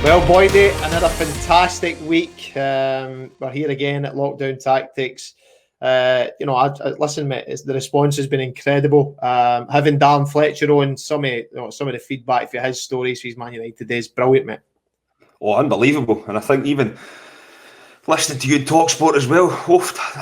Well, Boydy, another fantastic week. We're here again at Lockdown Tactics. Listen, mate, the response has been incredible. Having Dan Fletcher on, some of the feedback for his stories for his Man United today is brilliant, mate. Oh, unbelievable. And I think even listening to you in TalkSport as well,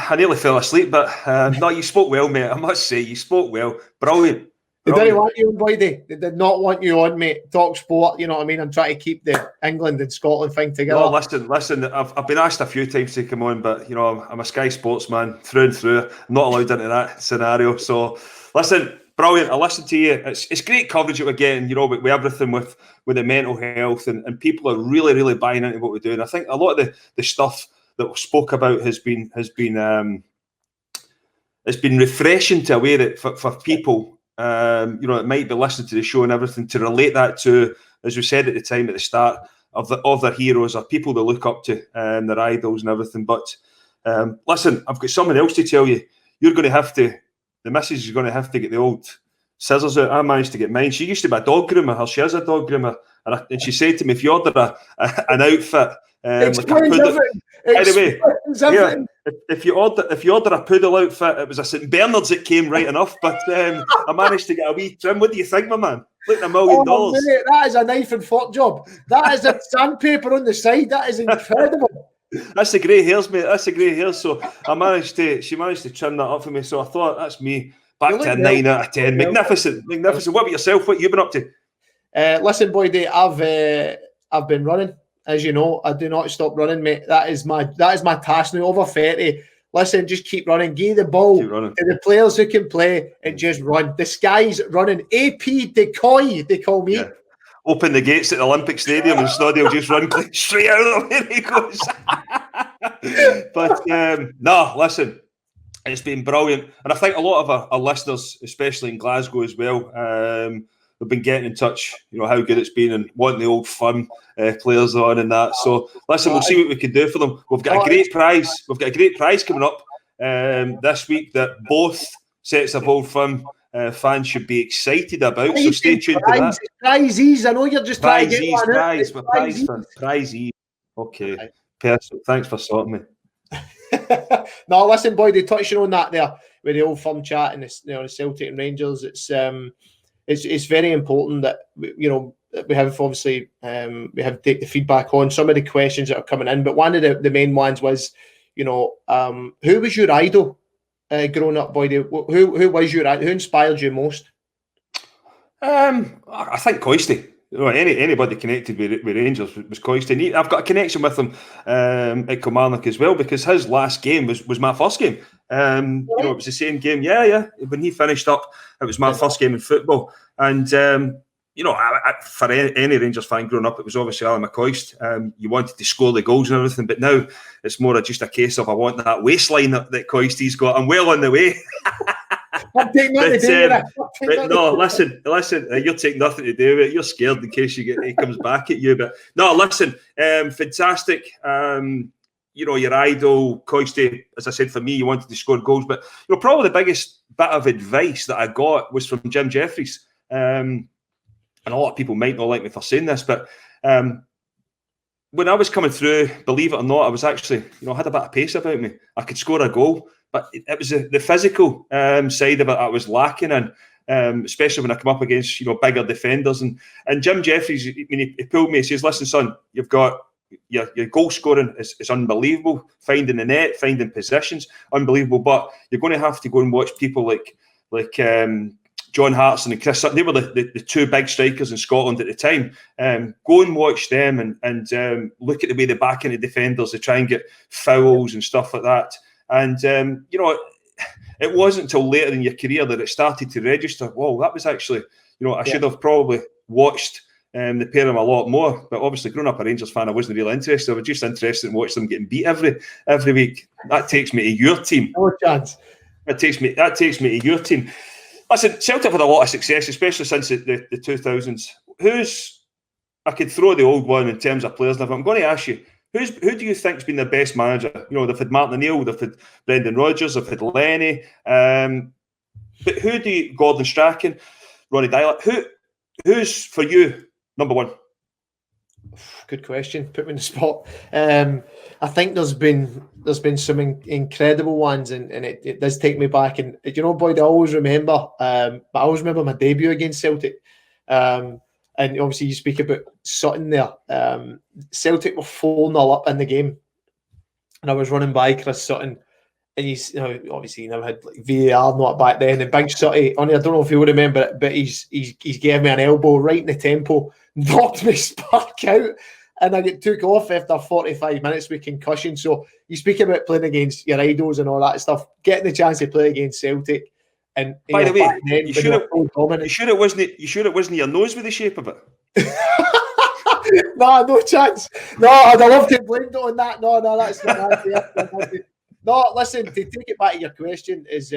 I nearly fell asleep, but no, you spoke well, mate. I must say, you spoke well. Brilliant. They didn't want you on, Boydy. They did not want you on, mate. Talk sport, you know what I mean? I'm trying to keep the England and Scotland thing together. No, listen. I've been asked a few times to come on, but you know, I'm a Sky Sports man through and through. I'm not allowed into that scenario. So, listen, brilliant. I listened to you. It's great coverage that we're getting. You know, with everything with the mental health and people are really buying into what we're doing. I think a lot of the stuff that we spoke about has been it's been refreshing to a way that for people. It might be listening to the show and everything to relate that to, as we said at the time at the start, of their heroes or people they look up to and their idols and everything. But listen, I've got something else to tell you. The missus is going to have to get the old scissors out. I managed to get mine. She used to be a dog groomer, or she is a dog groomer, and she said to me, if you order an outfit, if you order a poodle outfit, it was a St Bernard's that came right enough, but I managed to get a wee trim. What do you think, my man? Look at $1 million. Mate, that is a knife and fork job. That is a sandpaper on the side. That is incredible. That's the grey hairs, mate. That's the grey hairs. So she managed to trim that up for me. So I thought, that's me back to a 9 out of 10. Magnificent. What about yourself? What have you been up to? Listen, Boydy, I've been running. As you know, I do not stop running, mate. That is my task now. Over 30. Listen, just keep running. Give the ball to the players who can play and just run. The sky's running. AP decoy, they call me. Yeah. Open the gates at the Olympic Stadium and Snoddy will just run straight out of where he goes. But no, listen, it's been brilliant. And I think a lot of our listeners, especially in Glasgow as well, have been getting in touch, you know, how good it's been and wanting the old fun players on and that. So listen, we'll see what we can do for them. We've got a great prize. We've got a great prize coming up this week that both sets of old fun fans should be excited about. So stay tuned to that. Prizes. I know you're just trying to get one. Prizes. Okay. Perfect. Thanks for sorting me. No, listen, Boy, they touching on that there with the old fun chat and the Celtic and Rangers. It's very important that we have obviously we have to take the feedback on some of the questions that are coming in. But one of the main ones was, who was your idol growing up, Boy? Who was your idol? Who inspired you most? I think Coisty. Anybody connected with Rangers was Coisty. I've got a connection with him at Kilmarnock as well because his last game was my first game. It was the same game. Yeah. When he finished up, it was my first game in football. And for any Rangers fan growing up, it was obviously Alan McCoist. You wanted to score the goals and everything, but now it's more just a case of I want that waistline that Coisty's got. I'm well on the way. Listen, you're taking nothing to do with it. You're scared in case he comes back at you. But no, listen, fantastic. Your idol, Coisty, as I said, for me, you wanted to score goals. But probably the biggest bit of advice that I got was from Jim Jeffries. And a lot of people might not like me for saying this, but when I was coming through, believe it or not, I was actually, I had a bit of pace about me. I could score a goal, but it was the physical side of it I was lacking in, especially when I come up against, bigger defenders. And Jim Jeffries, he pulled me, he says, listen, son, you've got your goal scoring is unbelievable. Finding the net, finding positions, unbelievable. But you're going to have to go and watch people like John Hartson and Chris. They were the two big strikers in Scotland at the time. Go and watch them and look at the way they back into defenders. They try and get fouls and stuff like that. And it wasn't until later in your career that it started to register. Whoa, that was actually, I should have probably watched the pair of them a lot more. But obviously, growing up a Rangers fan, I wasn't really interested. I was just interested in watching them getting beat every week. That takes me to your team. No chance. That takes me to your team. Listen, Celtic had a lot of success, especially since the 2000s. I could throw the old one in terms of players. Now, if I'm going to ask you, who do you think's been the best manager? They've had Martin O'Neill, they've had Brendan Rodgers, they've had Lenny. But Gordon Strachan, Ronnie Dyler, who's for you number one? Good question. Put me in the spot. I think there's been some incredible ones, and it does take me back. And you know, Boyd, I always remember. I always remember my debut against Celtic. And obviously, you speak about Sutton there. Celtic were 4-0 up in the game, and I was running by Chris Sutton. And he's, obviously, he never had like VAR not back then. And Big Sutty, I don't know if you would remember it, but he's gave me an elbow right in the tempo, knocked me spark out, and I get took off after 45 minutes with concussion. So you speak about playing against your idols and all that stuff, getting the chance to play against Celtic. And by the way, then, you sure it wasn't your nose with the shape of it? No chance. No, I'd love to blame it on that. No, that's not. No, listen, to take it back to your question is,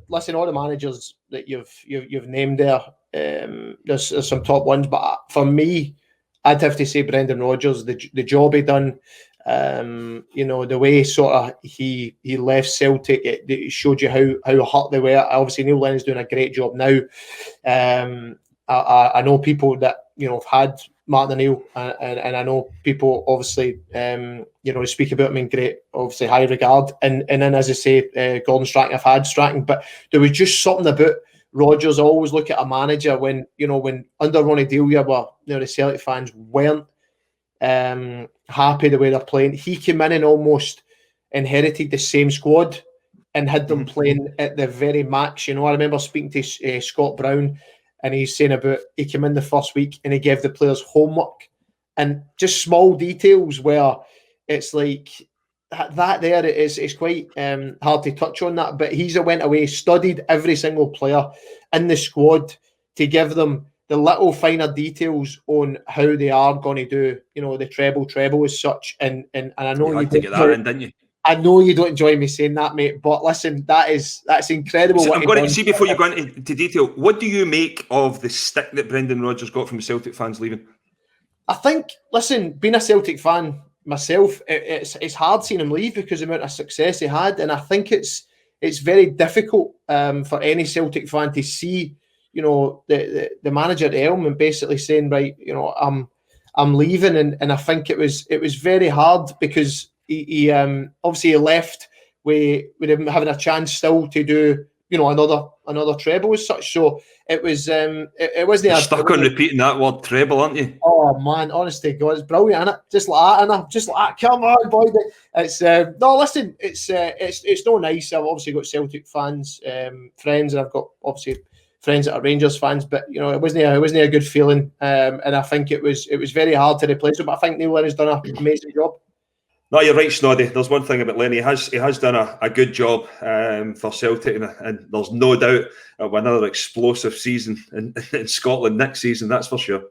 listen, all the managers that you've named there, there's some top ones, but for me, I'd have to say Brendan Rodgers, the job he done, the way sort of he left Celtic, it showed you how hurt they were. Obviously, Neil Lennon's doing a great job now. I know people that have had Martin O'Neill, and I know people obviously speak about him in great, obviously, high regard. And then, as I say, Gordon Strachan, I've had Strachan, but there was just something about Rodgers. I always look at a manager when under Ronnie Delia, the Celtic fans weren't happy the way they're playing. He came in and almost inherited the same squad and had them playing at the very max. I remember speaking to Scott Brown, and he's saying about he came in the first week and he gave the players homework and just small details where it's like that there it's quite hard to touch on that. But he's went away, studied every single player in the squad to give them the little finer details on how they are going to do, the treble as such. And I know you get that in, didn't you? I know you don't enjoy me saying that, mate, but listen, that's incredible. So I'm going to see, before you go into detail, what do you make of the stick that Brendan Rodgers got from Celtic fans leaving? I think, listen, being a Celtic fan myself, it's hard seeing him leave because of the amount of success he had, and I think it's very difficult for any Celtic fan to see, the manager at the helm and basically saying, right, I'm leaving, and I think it was very hard because he obviously left with him having a chance still to do another treble as such. So it was it wasn't. You're stuck on repeating that word treble, aren't you? Oh man, honestly, God, it's brilliant, isn't it? Just like that, just like that. Come on, boy. It's no, listen, it's no nice. I've obviously got Celtic fans, friends, and I've got obviously friends that are Rangers fans, but it wasn't a good feeling, and I think it was very hard to replace him. But I think Neil Lennon's done an amazing job. No, you're right, Snoddy. There's one thing about Lenny. He has done a good job for Celtic, and there's no doubt of another explosive season in Scotland next season. That's for sure.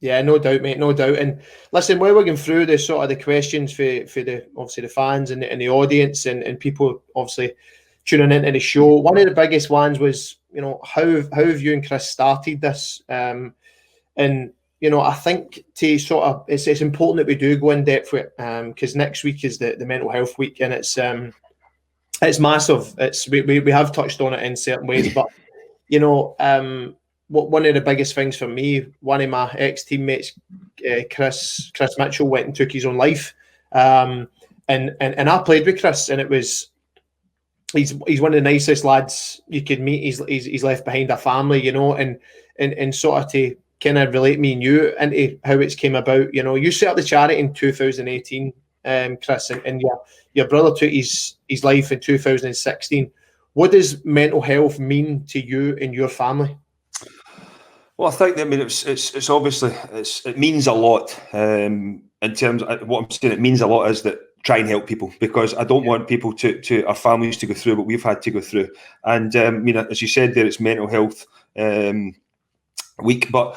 Yeah, no doubt, mate, no doubt. And listen, while we're going through the sort of the questions for the fans and the audience and people obviously tuning into the show, one of the biggest ones was how have you and Kris started this? And I think to sort of it's important that we do go in depth with it because next week is the mental health week, and it's massive. We have touched on it in certain ways, but one of the biggest things for me, one of my ex-teammates, Chris Mitchell, went and took his own life, and I played with Chris, and it was he's one of the nicest lads you could meet. He's left behind a family, and sort of to kind of relate me and you into how it's came about. You set up the charity in 2018, Chris, and your brother took his life in 2016. What does mental health mean to you and your family? Well, I think it's obviously it means a lot in terms of what I'm saying. It means a lot is that try and help people, because I don't want people to our families to go through what we've had to go through. And as you said there, it's mental health week, but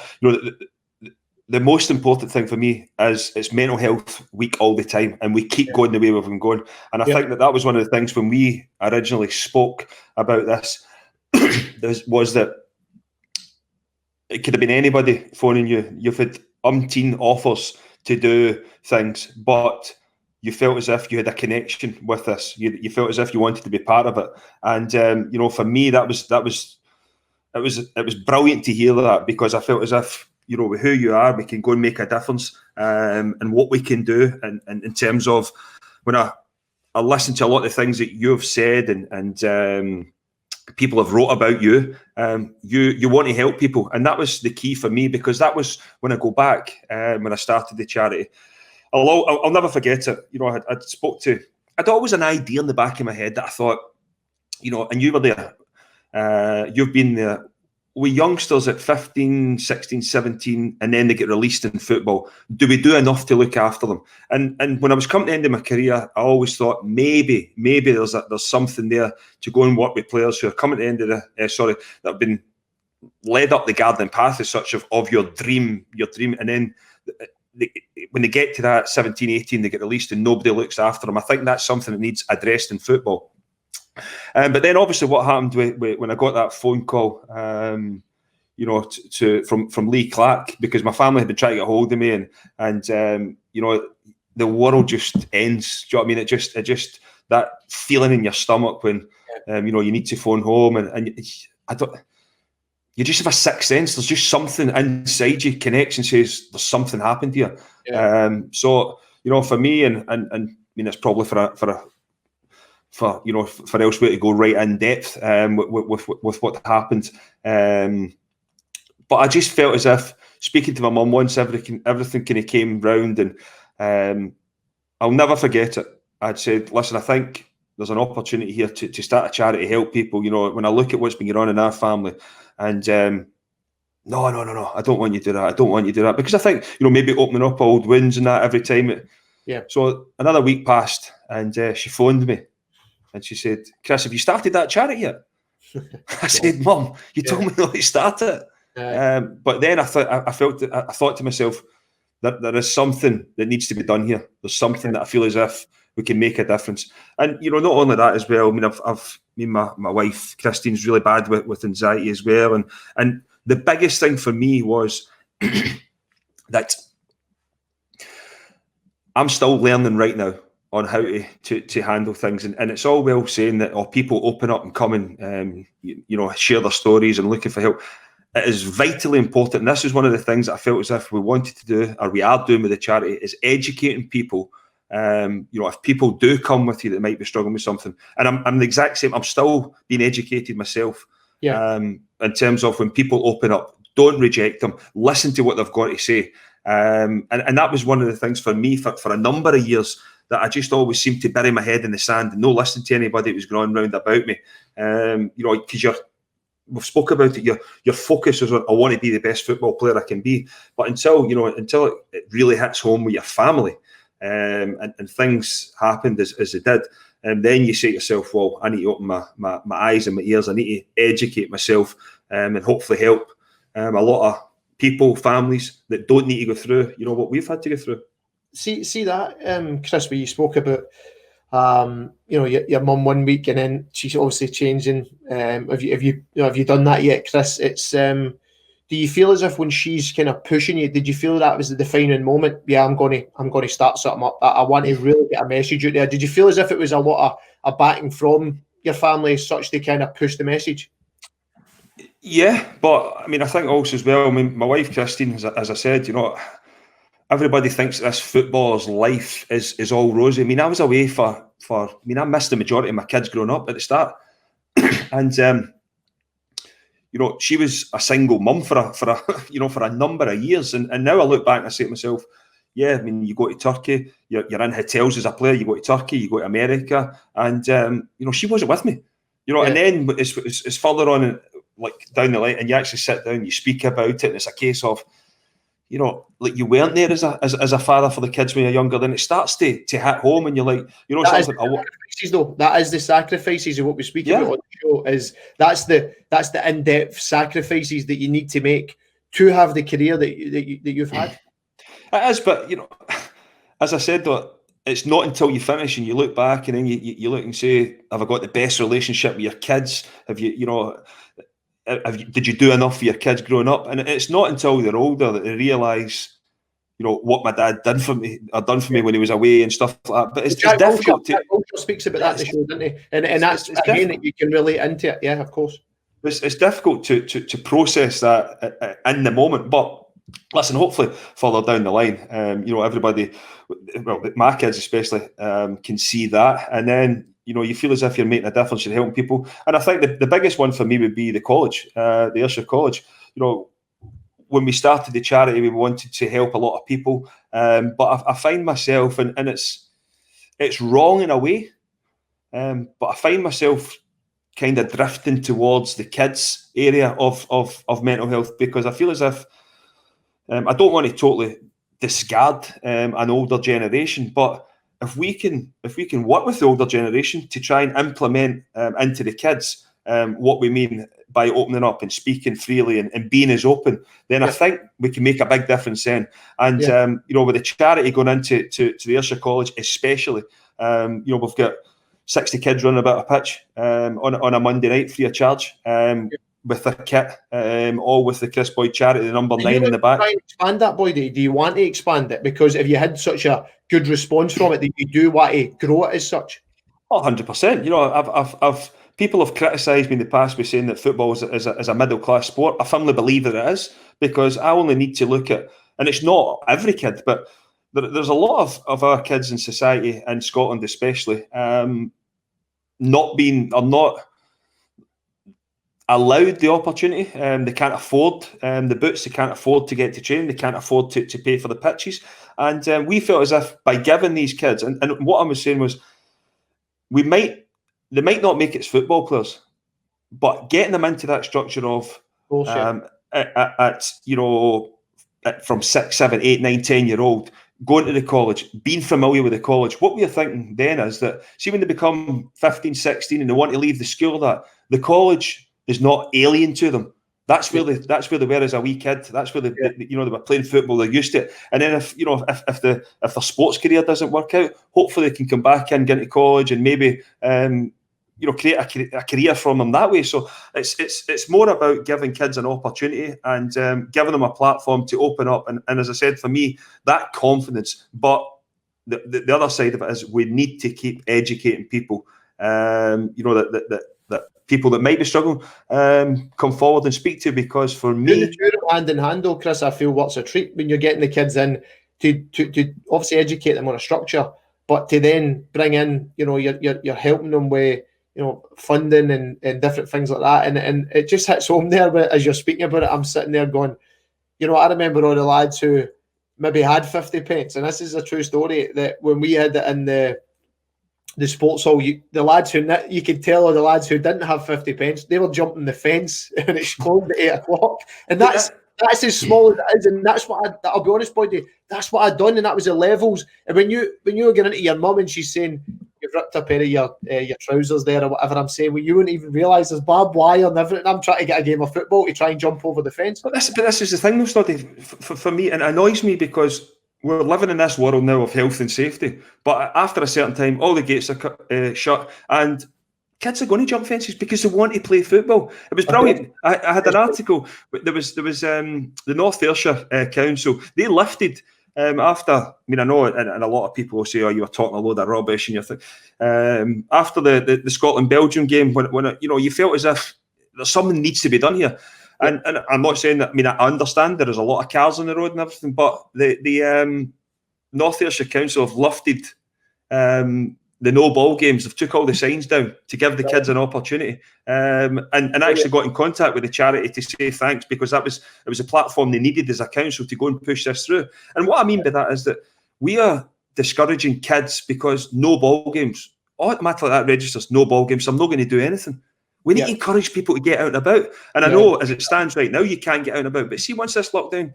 the most important thing for me is it's mental health week all the time, and we keep going the way we've been going. And I think that was one of the things when we originally spoke about this was that it could have been anybody phoning you. You've had umpteen offers to do things, but you felt as if you had a connection with this. You felt as if you wanted to be part of it. And for me, it was brilliant to hear that, because I felt as if you know, with who you are, we can go and make a difference, and what we can do, and in terms of when I listen to a lot of things that you've said, and people have wrote about you. You want to help people, and that was the key for me, because that was when I go back, when I started the charity. I'll never forget it. You know, I'd always an idea in the back of my head that I thought, you know, and you were there. You've been there with youngsters at 15, 16, 17, and then they get released in football. Do we do enough to look after them? And when I was coming to the end of my career, I always thought maybe there's something there to go and work with players who are coming to the end of that have been led up the garden path as such of your dream, and then when they get to that 17, 18, they get released and nobody looks after them. I think that's something that needs addressed in football. But then obviously what happened when I got that phone call, you know, from Lee Clark, because my family had been trying to get hold of me, and you know, the world just ends. Do you know what I mean? It just that feeling in your stomach when you know, you need to phone home, and I don't. You just have a sixth sense. There's just something inside you connects and says there's something happened here. Yeah. So you know, for me, and I mean, it's probably for you know, for elsewhere to go right in depth with what happened. But I just felt as if speaking to my mum once, everything kind of came round, and I'll never forget it. I'd said, listen, I think there's an opportunity here to start a charity to help people. You know, when I look at what's been going on in our family, and no, I don't want you to do that. I don't want you to do that, because I think, you know, maybe opening up old wounds and that every time. Yeah. So another week passed, and she phoned me. And she said, Kris, have you started that charity yet? I said, Mum, you told me not to start it. But then I thought to myself that there is something that needs to be done here. There's something that I feel as if we can make a difference. And, you know, not only that as well, I mean, me and my wife, Christine's really bad with anxiety as well. And the biggest thing for me was that I'm still learning right now on how to handle things, and it's all well saying that people open up and come and you know, share their stories and looking for help. It is vitally important, and this is one of the things that I felt as if we wanted to do, or we are doing with the charity, is educating people. You know, if people do come with you that might be struggling with something, and I'm the exact same. I'm still being educated myself. Yeah. In terms of when people open up, don't reject them. Listen to what they've got to say. And that was one of the things for me for a number of years, that I just always seemed to bury my head in the sand and no listen to anybody that was going round about me. You know, because we've spoke about it. Your focus is on, I want to be the best football player I can be. But until it really hits home with your family, and things happened as they did, and then you say to yourself, well, I need to open my eyes and my ears. I need to educate myself, and hopefully help a lot of people, families that don't need to go through, you know, what we've had to go through. See that, Kris, where you spoke about, you know, your mum 1 week, and then she's obviously changing. Have you done that yet, Kris? It's do you feel as if when she's kind of pushing you, did you feel that was the defining moment? Yeah, I'm going to start something up. I want to really get a message out there. Did you feel as if it was a lot of backing from your family, such they kind of push the message? Yeah, but I mean, I think also as well, I mean, my wife Christine, as I said, you know, everybody thinks this footballer's life is all rosy. I mean, I was away for I mean, I missed the majority of my kids growing up at the start. And you know, she was a single mum for a number of years. And now I look back and I say to myself, yeah, I mean, you go to Turkey, you're in hotels as a player, you go to Turkey, you go to America, and you know, she wasn't with me. You know, yeah. And then it's further on, like down the line, and you actually sit down, you speak about it, and it's a case of, you know, like you weren't there as a father for the kids when you're younger. Then it starts to hit home, and you're like, you know, that is the sacrifices of what we speak about on the show. Is that's the in-depth sacrifices that you need to make to have the career that you've had. It is, but you know, as I said though, it's not until you finish and you look back and then you look and say, have I got the best relationship with your kids? Have you, you know, did you do enough for your kids growing up? And it's not until they're older that they realise, you know, what my dad done for me when he was away and stuff like that. But it's difficult. Jack Wilshere speaks about that in the show, doesn't he? And that's again that you can relate into it. Yeah, of course. It's difficult to process that in the moment. But listen, hopefully further down the line, everybody, well, my kids especially, can see that, and then you feel as if you're making a difference, you're helping people. And I think the biggest one for me would be the college, the Ayrshire College. When we started the charity, we wanted to help a lot of people, but I find myself, and it's wrong in a way, but I find myself kind of drifting towards the kids area of mental health, because I feel as if I don't want to totally discard an older generation, but if we can work with the older generation to try and implement into the kids what we mean by opening up and speaking freely and being as open, then I think we can make a big difference then. And with the charity going into the Ayrshire College especially, we've got 60 kids running about a pitch on a Monday night free of charge. With their kit, all with the Kris Boyd charity, the number 9 in the back. Try and expand that, Boyd? Do you want to expand it? Because if you had such a good response from it, that you do want to grow it as such. 100%. I've people have criticised me in the past by saying that football is a middle class sport. I firmly believe that it is, because I only need to look at, and it's not every kid, but there's a lot of our kids in society, in Scotland especially, not allowed the opportunity. They can't afford the boots, they can't afford to get to training, they can't afford to pay for the pitches. And we felt as if by giving these kids, and what I was saying was, they might not make it as football players, but getting them into that structure of from 6, 7, 8, 9, 10-year-old, going to the college, being familiar with the college. What we're thinking then is that, see, when they become 15, 16 and they want to leave the school, that the college is not alien to them. That's where they were as a wee kid. That's where they were playing football. They're used to it. And then if their sports career doesn't work out, hopefully they can come back in, get into college, and maybe create a career from them that way. So it's more about giving kids an opportunity and giving them a platform to open up. And as I said, for me, that confidence. But the other side of it is, we need to keep educating people. That people that might be struggling come forward and speak to, because for me, the two hand in hand, though, Kris, I feel what's a treat when you're getting the kids in to obviously educate them on a structure, but to then bring in, you're helping them with funding and different things like that, and it just hits home there. But as you're speaking about it, I'm sitting there going, I remember all the lads who maybe had 50 pence, and this is a true story, that when we had it in the sports hall, the lads who, you could tell, or the lads who didn't have 50 pence, they were jumping the fence and it's closed at 8 o'clock. And that's as small as it is. And that's what I'll be honest, Boyd, that's what I'd done. And that was the levels. And when you were getting into your mum and she's saying, you've ripped a pair of your trousers there, or whatever I'm saying, well, you wouldn't even realise there's barbed wire and everything. I'm trying to get a game of football to try and jump over the fence. But this is the thing, though, Snoddy, for me, and it annoys me, because we're living in this world now of health and safety, but after a certain time, all the gates are shut, and kids are going to jump fences because they want to play football. It was brilliant. I had an article. There was the North Ayrshire Council. They lifted after. I mean, I know, and a lot of people will say, "Oh, you were talking a load of rubbish," and you think after the Scotland Belgium game, when you felt as if something needs to be done here. And I'm not saying that. I mean, I understand there is a lot of cars on the road and everything, but the North Ayrshire Council have lifted the no ball games. They've took all the signs down to give the kids an opportunity, and actually got in contact with the charity to say thanks, because it was a platform they needed as a council to go and push this through. And what I mean by that is that we are discouraging kids, because no ball games automatically that registers no ball games. So I'm not going to do anything. We need to encourage people to get out and about. And I know, as it stands right now, you can't get out and about. But see, once this lockdown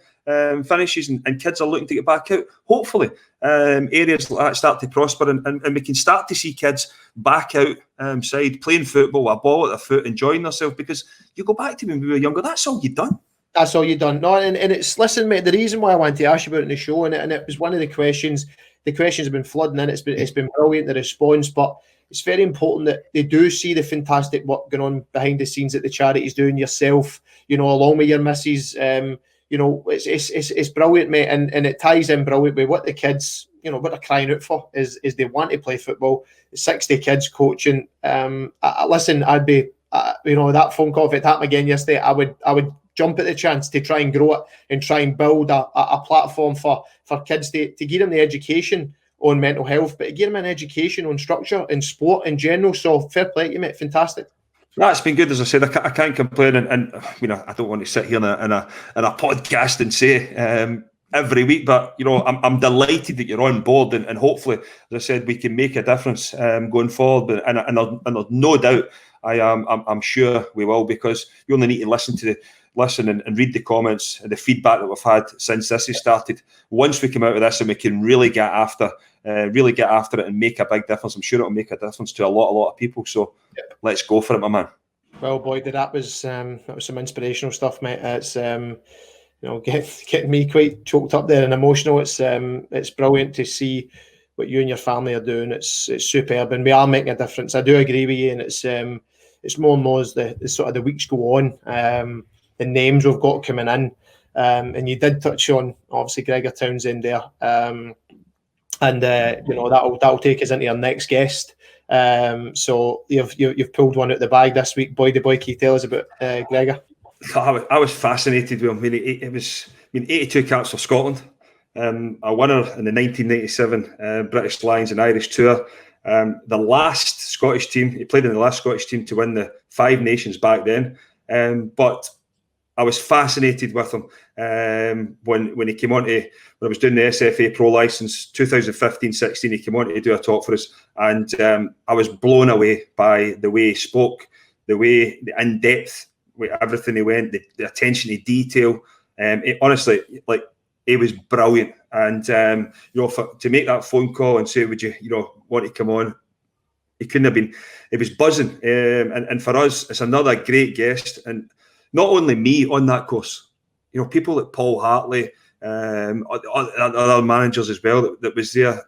finishes and kids are looking to get back out, hopefully areas like that start to prosper, and we can start to see kids back outside playing football, a ball at their foot, enjoying themselves. Because you go back to when we were younger, that's all you've done. That's all you've done. No, and it's, listen, mate, the reason why I wanted to ask you about it in the show, and it was one of the questions. The questions have been flooding in. It's been brilliant, the response, but it's very important that they do see the fantastic work going on behind the scenes that the charity's doing, yourself, along with your missus. It's brilliant, mate, and it ties in brilliant with what the kids, what they're crying out for is they want to play football. 60 kids coaching. Listen, I'd be, that phone call, if it happened again yesterday, I would jump at the chance to try and grow it and try and build a platform for kids to give them the education on mental health, but to give them an education on structure and sport in general. So fair play to you, mate. Fantastic. That's been good, as I said. I can't complain, and you know, I don't want to sit here in a podcast and say every week, but you know, I'm delighted that you're on board, and hopefully, as I said, we can make a difference going forward. And there's no doubt I'm sure we will, because you only need to listen and read the comments and the feedback that we've had since this has started. Once we come out of this and we can really get after it and make a big difference, I'm sure it'll make a difference to a lot of people. So Let's go for it, my man. Well, Boyd, that was some inspirational stuff, mate. It's you know, getting me quite choked up there and emotional. It's brilliant to see what you and your family are doing. It's superb, and we are making a difference. I do agree with you, and it's more and more as the sort of the weeks go on. The names we've got coming in, and you did touch on obviously Gregor Townsend there, and you know, that'll take us into our next guest. So you've pulled one out the bag this week, Boy. Can you tell us about Gregor? I was fascinated with him. I mean, it was 82 caps for Scotland, a winner in the 1997 British Lions and Irish Tour. The last Scottish team, he played in the last Scottish team to win the Five Nations back then. But I was fascinated with him when he came on to, when I was doing the SFA Pro Licence 2015-16, he came on to do a talk for us, and I was blown away by the way he spoke, the in-depth with everything he went, the attention to detail. Honestly, like, it was brilliant. And you know, to make that phone call and say, would you want to come on? He couldn't have been. It was buzzing. And for us, it's another great guest. And not only me on that course, you know, people like Paul Hartley, other managers as well that was there,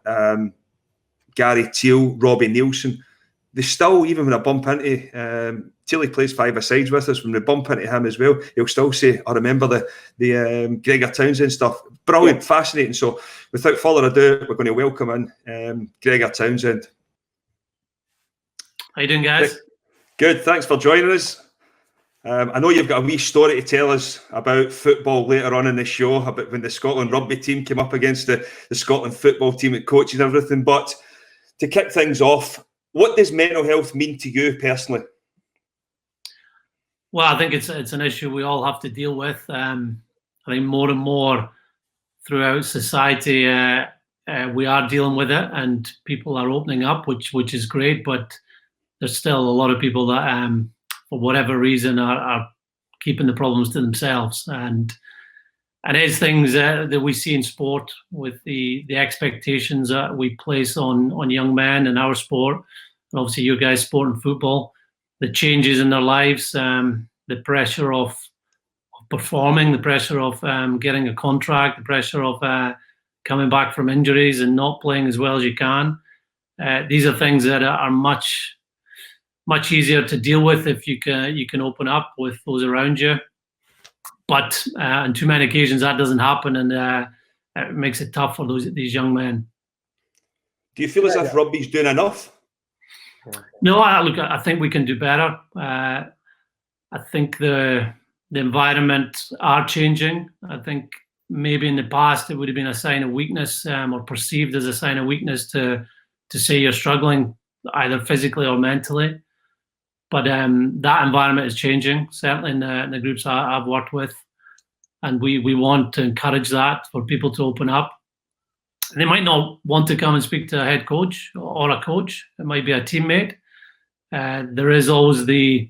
Gary Teal, Robbie Nielsen. They still, even when I bump into Tilly plays five-a-sides with us, when we bump into him as well, he'll still say, I remember the Gregor Townsend stuff. Brilliant, fascinating. So without further ado, we're going to welcome in Gregor Townsend. How you doing, guys? Good, thanks for joining us. I know you've got a wee story to tell us about football later on in the show, about when the Scotland rugby team came up against the Scotland football team at coaching and everything. But to kick things off, what does mental health mean to you personally? Well, I think it's an issue we all have to deal with. I think more and more throughout society, we are dealing with it, and people are opening up, which is great. But there's still a lot of people that, for whatever reason, are keeping the problems to themselves. And it's things that we see in sport with the expectations that we place on young men in our sport, and obviously you guys' sport and football, the changes in their lives, the pressure of performing, the pressure of getting a contract, the pressure of coming back from injuries and not playing as well as you can. These are things that are much easier to deal with if you can open up with those around you. But on too many occasions that doesn't happen, and it makes it tough for these young men. Do you feel as if rugby's doing enough? No, I think we can do better. I think the environment are changing. I think maybe in the past it would have been a sign of weakness, or perceived as a sign of weakness to say you're struggling either physically or mentally. But that environment is changing, certainly in the groups I've worked with. And we want to encourage that, for people to open up. They might not want to come and speak to a head coach or a coach. It might be a teammate. There is always the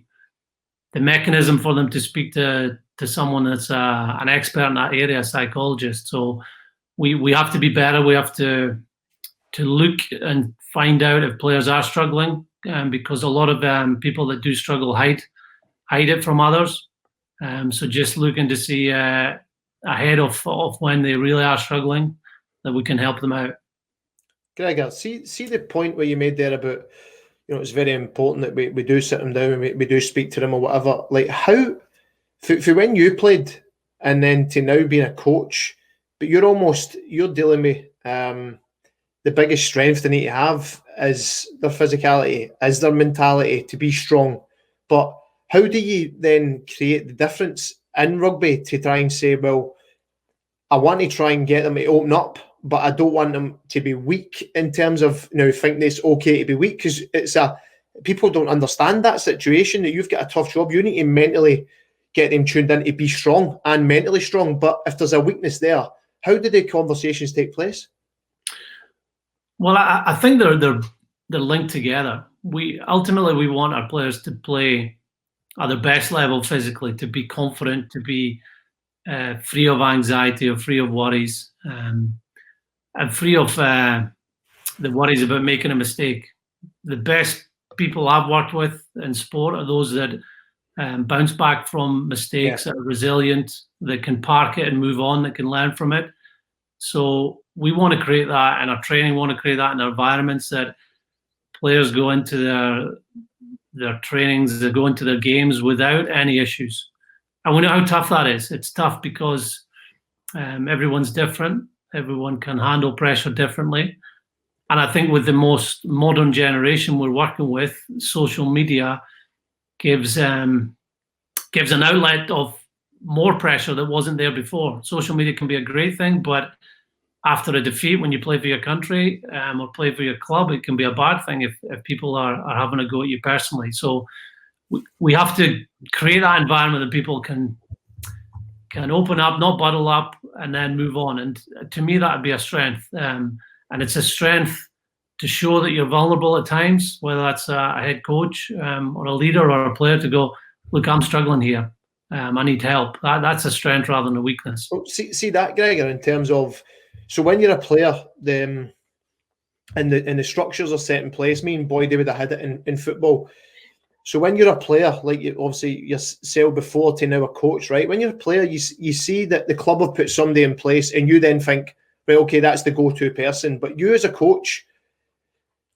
mechanism for them to speak to someone that's an expert in that area, a psychologist. So we have to be better. We have to look and find out if players are struggling, because a lot of people that do struggle hide it from others. So just looking to see ahead of when they really are struggling, that we can help them out. Gregor, see the point where you made there about, you know, it's very important that we do sit them down and we do speak to them or whatever. Like, how, for when you played and then to now being a coach, but you're dealing with the biggest strength they need to have is their physicality, is their mentality to be strong. But how do you then create the difference in rugby to try and say, well, I want to try and get them to open up, but I don't want them to be weak in terms of, you know, thinking it's okay to be weak, because people don't understand that situation, that you've got a tough job. You need to mentally get them tuned in to be strong and mentally strong. But if there's a weakness there, how do the conversations take place? Well, I think they're linked together. We ultimately want our players to play at their best level physically, to be confident, to be free of anxiety or free of worries, and free of the worries about making a mistake. The best people I've worked with in sport are those that bounce back from mistakes, that are resilient, that can park it and move on, that can learn from it. So we want to create that, and our training want to create that in environments that players go into their trainings, they go into their games without any issues. And we know how tough that is. It's tough because everyone's different. Everyone can handle pressure differently. And I think with the most modern generation we're working with, social media gives an outlet of more pressure that wasn't there before. Social media can be a great thing, but after a defeat, when you play for your country or play for your club, it can be a bad thing if people are having a go at you personally. So we have to create that environment that people can open up, not bottle up, and then move on. And to me, that would be a strength. And it's a strength to show that you're vulnerable at times, whether that's a head coach or a leader or a player, to go, look, I'm struggling here. I need help. That's a strength rather than a weakness. Well, see that, Gregor, in terms of, so when you're a player, and the structures are set in place. Me and Boyd would have had it in football. So when you're a player, like obviously yourself before to now a coach, right? When you're a player, you see that the club have put somebody in place, and you then think, right, okay, that's the go-to person. But you as a coach,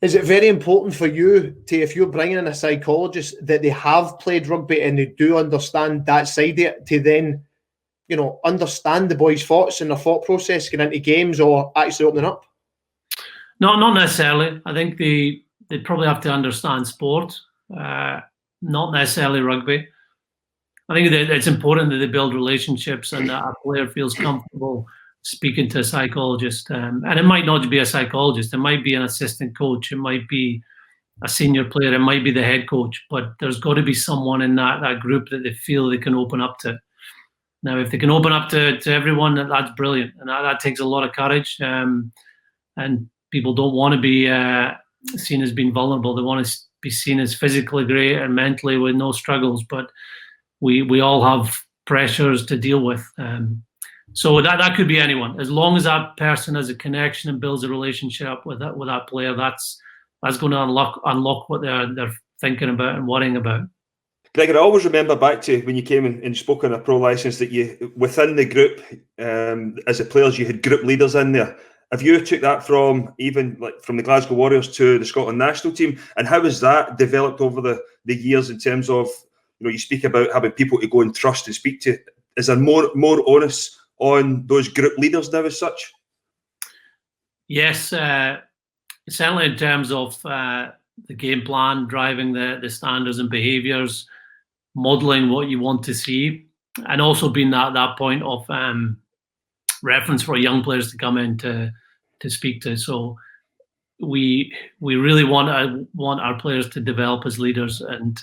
is it very important for you to, if you're bringing in a psychologist, that they have played rugby and they do understand that side of it, to then, you know, understand the boys' thoughts and their thought process going into games or actually opening up? No, not necessarily. I think they probably have to understand sport, not necessarily rugby. I think that it's important that they build relationships and that a player feels comfortable speaking to a psychologist. And it might not be a psychologist. It might be an assistant coach. It might be a senior player. It might be the head coach. But there's got to be someone in that group that they feel they can open up to. Now, if they can open up to everyone, that's brilliant. And that takes a lot of courage. And people don't want to be seen as being vulnerable. They want to be seen as physically great and mentally with no struggles. But we all have pressures to deal with. So that could be anyone. As long as that person has a connection and builds a relationship with that player, that's going to unlock what they're thinking about and worrying about. Gregor, I always remember back to when you came and spoke on a pro licence that you, within the group, as the players, you had group leaders in there. Have you took that from even like from the Glasgow Warriors to the Scotland national team? And how has that developed over the years in terms of, you know, you speak about having people to go and trust and speak to. Is there more onus on those group leaders now as such? Yes, certainly in terms of the game plan, driving the standards and behaviours, modelling what you want to see, and also being that point of reference for young players to come in to speak to. So we really want our players to develop as leaders, and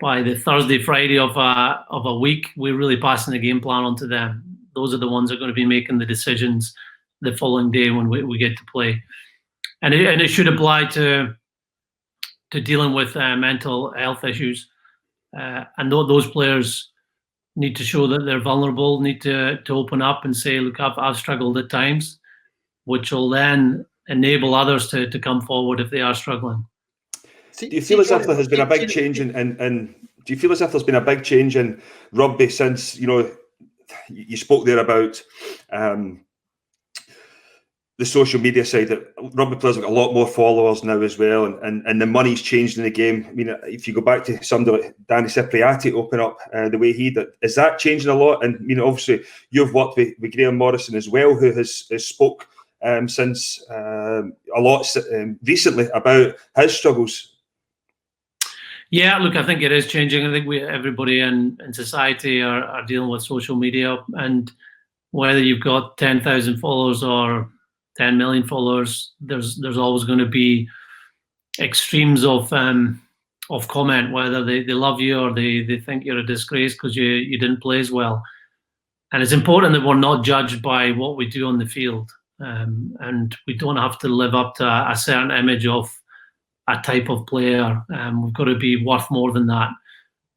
by the Thursday, Friday of a week, we're really passing the game plan on to them. Those are the ones that are going to be making the decisions the following day when we get to play. And it should apply to dealing with mental health issues. And those players need to show that they're vulnerable, need to open up and say, look, I've struggled at times, which will then enable others to come forward if they are struggling. Do you feel as if there has been a big change in do you feel as if there's been a big change in rugby since, you know, you spoke there about the social media side, that rugby players have got a lot more followers now as well, and the money's changed in the game. I mean, if you go back to somebody like Danny Cipriati open up the way he did, is that changing a lot? And, you know, obviously you've worked with Graham Morrison as well, who has spoke since a lot recently about his struggles. Yeah, look, I think it is changing. I think everybody in society are dealing with social media, and whether you've got 10,000 followers or 10 million followers, there's always going to be extremes of comment, whether they love you or they think you're a disgrace because you didn't play as well. And it's important that we're not judged by what we do on the field, and we don't have to live up to a certain image of a type of player. We've got to be worth more than that,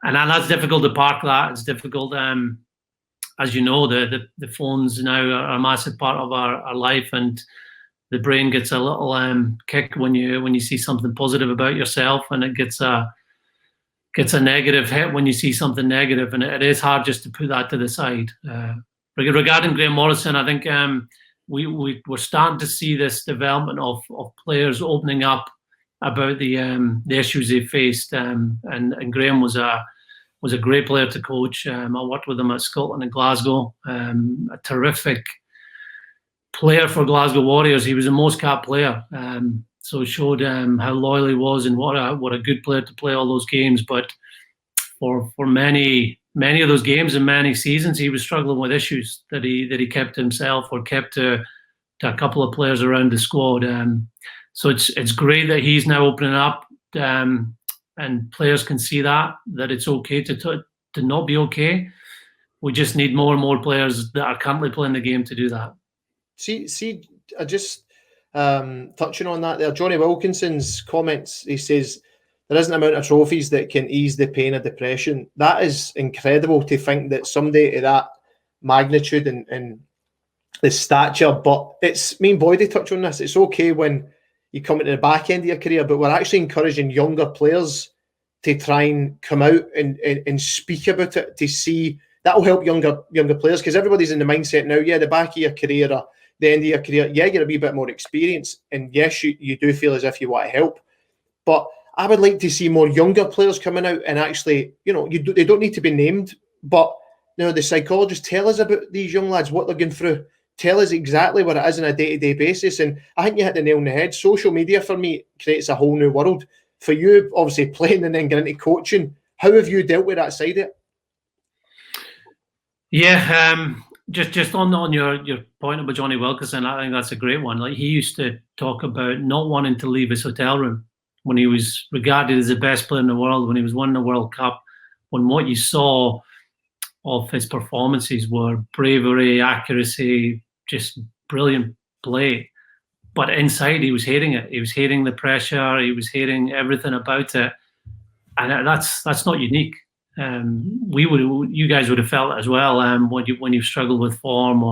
and that's difficult to park that. It's difficult, as you know, the phones now are a massive part of our life, and the brain gets a little kick when you see something positive about yourself, and it gets a negative hit when you see something negative, and it is hard just to put that to the side. Regarding Graham Morrison, I think we're starting to see this development of players opening up about the issues they faced, and Graham was a great player to coach. I worked with him at Scotland and Glasgow. A terrific player for Glasgow Warriors. He was a most capped player, so it showed how loyal he was and what a good player to play all those games. But for many of those games and many seasons, he was struggling with issues that he kept to himself or kept to a couple of players around the squad. So it's great that he's now opening up, and players can see that it's okay to not be okay. We just need more and more players that are currently playing the game to do that. See, I just touching on that there. Johnny Wilkinson's comments. He says there isn't an amount of trophies that can ease the pain of depression. That is incredible to think that somebody of that magnitude and the stature. But it's me and Boydie touch on this. It's okay when you come into the back end of your career, but we're actually encouraging younger players to try and come out and speak about it, to see that will help younger players, because everybody's in the mindset now, the back of your career or the end of your career, you're a wee bit more experienced, and yes, you do feel as if you want to help. But I would like to see more younger players coming out and actually, they don't need to be named, but the psychologists tell us about these young lads, what they're going through, tell us exactly what it is on a day-to-day basis. And I think you hit the nail on the head. Social media for me creates a whole new world. For you, obviously playing and then getting into coaching, how have you dealt with that side of it? Yeah, just on your point about Johnny Wilkinson, I think that's a great one. Like, he used to talk about not wanting to leave his hotel room when he was regarded as the best player in the world, when he was winning the World Cup, when what you saw of his performances were bravery, accuracy, just brilliant play. But inside, he was hating it. He was hating the pressure. He was hating everything about it, and that's not unique. You guys would have felt it as well when you've struggled with form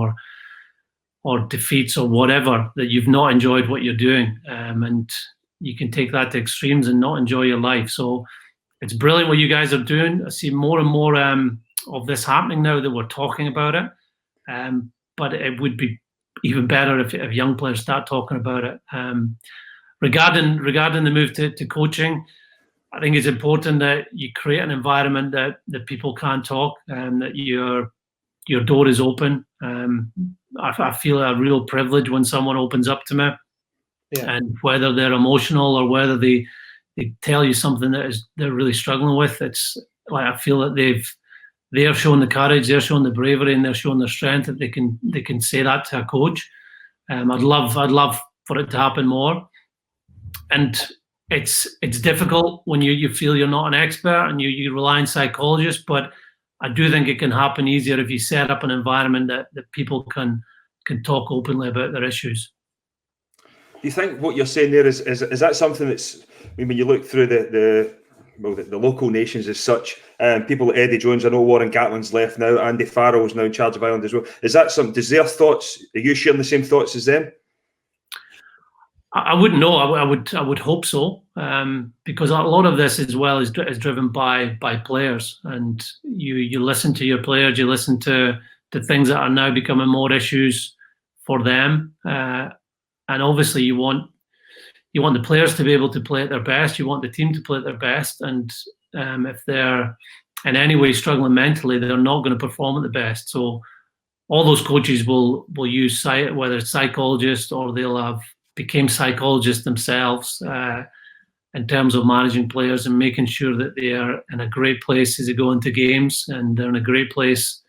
or defeats or whatever, that you've not enjoyed what you're doing, and you can take that to extremes and not enjoy your life. So it's brilliant what you guys are doing. I see more and more of this happening now that we're talking about it, but it would be even better if young players start talking about it. Regarding the move to coaching, I think it's important that you create an environment that people can talk, and that your door is open. I feel a real privilege when someone opens up to me, and whether they're emotional or whether they tell you something they're really struggling with. It's like, I feel that they're showing the courage, they're showing the bravery, and they're showing the strength that they can say that to a coach. I'd love for it to happen more. And it's difficult when you feel you're not an expert and you rely on psychologists, but I do think it can happen easier if you set up an environment that people can talk openly about their issues. Do you think what you're saying there is that something that's, I mean, when you look through the local nations as such, people like Eddie Jones, I know Warren Gatlin's left now, Andy Farrell's now in charge of Ireland as well. Is that does their thoughts, are you sharing the same thoughts as them? I wouldn't know. I would hope so, because a lot of this as well is driven by players, and you listen to your players, you listen to things that are now becoming more issues for them, and obviously you want the players to be able to play at their best. You want the team to play at their best, and if they're in any way struggling mentally, they're not going to perform at the best. So all those coaches will use whether it's psychologists or they'll have became psychologists themselves, in terms of managing players and making sure that they are in a great place as they go into games, and they're in a great place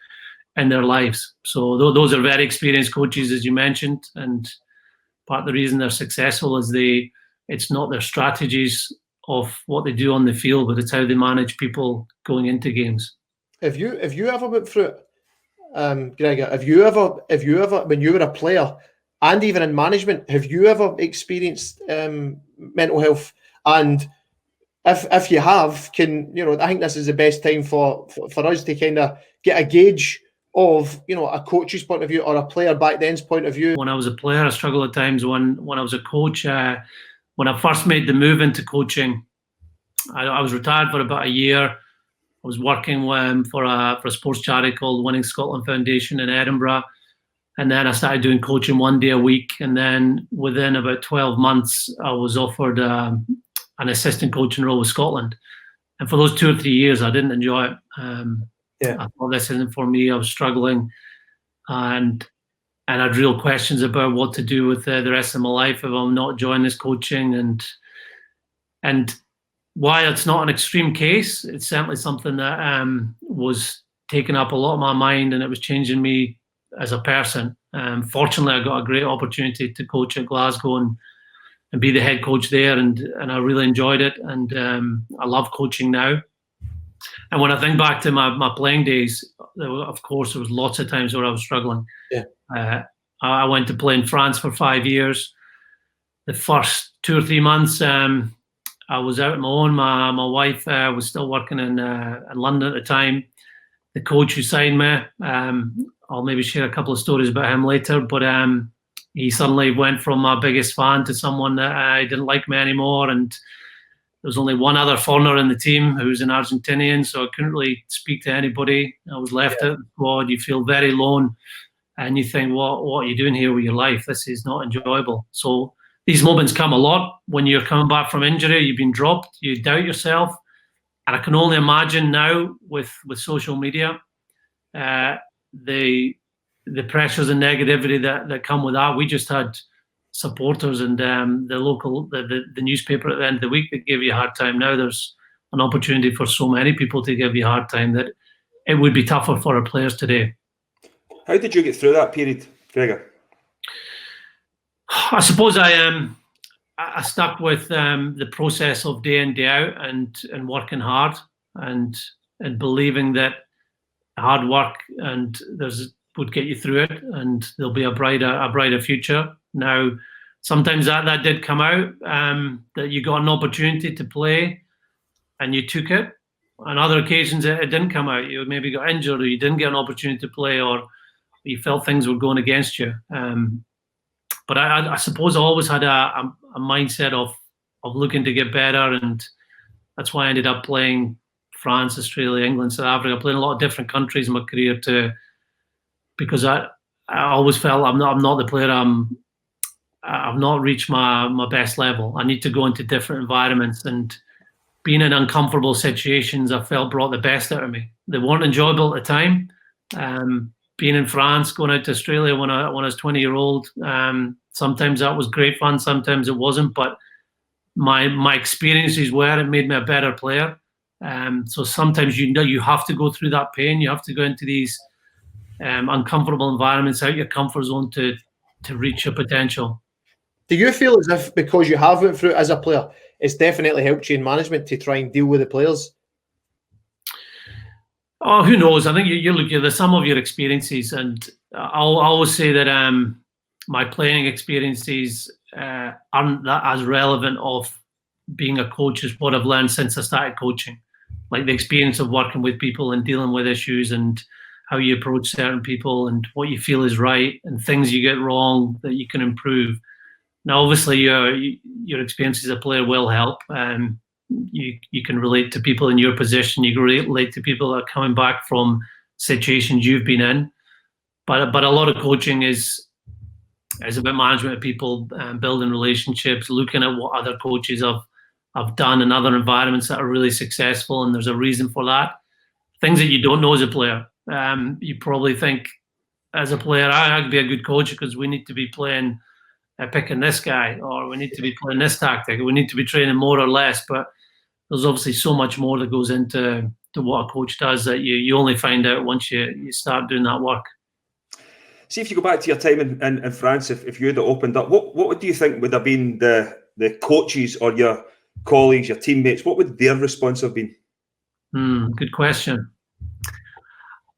in their lives. So those are very experienced coaches, as you mentioned, and part of the reason they're successful is it's not their strategies of what they do on the field, but it's how they manage people going into games. Have you ever went through it, Gregor? Have you ever, when you were a player and even in management, have you ever experienced mental health? And if you have, I think this is the best time for us to kind of get a gauge of, a coach's point of view or a player back then's point of view. When I was a player, I struggled at times. When I was a coach, when I first made the move into coaching, I was retired for about a year. I was working for a sports charity called Winning Scotland Foundation in Edinburgh. And then I started doing coaching 1 day a week. And then within about 12 months, I was offered an assistant coaching role with Scotland. And for those 2 or 3 years, I didn't enjoy it. I thought, this isn't for me. I was struggling. And I had real questions about what to do with the rest of my life if I'm not enjoying this coaching. And why it's not an extreme case, it's certainly something that was taking up a lot of my mind, and it was changing me as a person. Fortunately, I got a great opportunity to coach at Glasgow and be the head coach there, and I really enjoyed it, and I love coaching now. And when I think back to my playing days, of course, there was lots of times where I was struggling. Yeah. I went to play in France for 5 years. The first 2 or 3 months, I was out on my own. My wife was still working in London at the time. The coach who signed me, I'll maybe share a couple of stories about him later, but he suddenly went from my biggest fan to someone that didn't like me anymore. And there was only one other foreigner in the team who was an Argentinian, so I couldn't really speak to anybody. I was left out of the squad. You feel very alone, and you think, what are you doing here with your life? This is not enjoyable. So these moments come a lot when you're coming back from injury, you've been dropped, you doubt yourself. And I can only imagine now with social media, the pressures and negativity that come with that. We just had supporters and the newspaper at the end of the week that gave you a hard time. Now there's an opportunity for so many people to give you a hard time that it would be tougher for our players today. How did you get through that period, Gregor? I suppose I stuck with the process of day in, day out, and working hard and believing that hard work and would get you through it, and there'll be a brighter future. Now, sometimes that did come out, that you got an opportunity to play and you took it. On other occasions, it didn't come out. You maybe got injured, or you didn't get an opportunity to play, or you felt things were going against you. But I suppose I always had a mindset of looking to get better, and that's why I ended up playing France, Australia, England, South Africa. I played in a lot of different countries in my career because I always felt I'm not the player. I've not reached my best level. I need to go into different environments, and being in uncomfortable situations, I felt brought the best out of me. They weren't enjoyable at the time. Being in France, going out to Australia when I was 20-year-old, sometimes that was great fun, sometimes it wasn't. But my experiences were, it made me a better player. So sometimes you have to go through that pain. You have to go into these uncomfortable environments, out your comfort zone to reach your potential. Do you feel as if because you have went through it as a player, it's definitely helped you in management to try and deal with the players? Oh, who knows? I think you look at the sum of your experiences, and I'll always say that my playing experiences aren't that as relevant of being a coach as what I've learned since I started coaching. Like the experience of working with people and dealing with issues, and how you approach certain people, and what you feel is right, and things you get wrong that you can improve. Now, obviously, your experience as a player will help. You can relate to people in your position. You can relate to people that are coming back from situations you've been in. But a lot of coaching is about management of people, building relationships, looking at what other coaches have done in other environments that are really successful, and there's a reason for that. Things that you don't know as a player. You probably think, as a player, I could be a good coach because we need to be playing picking this guy, or we need to be playing this tactic, we need to be training more or less. But there's obviously so much more that goes into what a coach does that you only find out once you start doing that work. See, if you go back to your time in France, if you had opened up, what do you think would have been the coaches or your colleagues, your teammates, what would their response have been? Good question.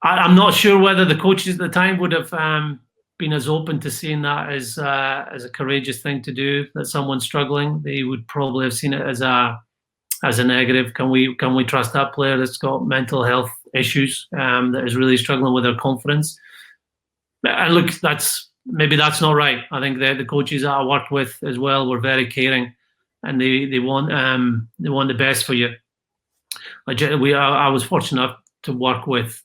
I'm not sure whether the coaches at the time would have been as open to seeing that as a courageous thing to do, that someone's struggling. They would probably have seen it as a negative. Can we trust that player that's got mental health issues, that is really struggling with their confidence? And look, that's not right. I think the coaches that I worked with as well were very caring, and they want the best for you. I was fortunate enough to work with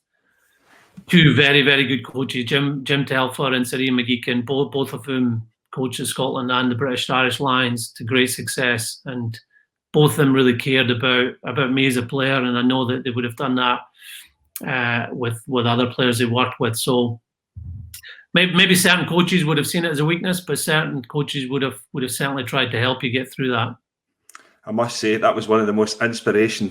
two very, very good coaches, Jim Telfer and Sir Ian McGeechan, both of whom coached Scotland and the British Irish Lions to great success, and both of them really cared about me as a player, and I know that they would have done that with other players they worked with. So maybe certain coaches would have seen it as a weakness, but certain coaches would have certainly tried to help you get through that. I must say that was one of the most inspirational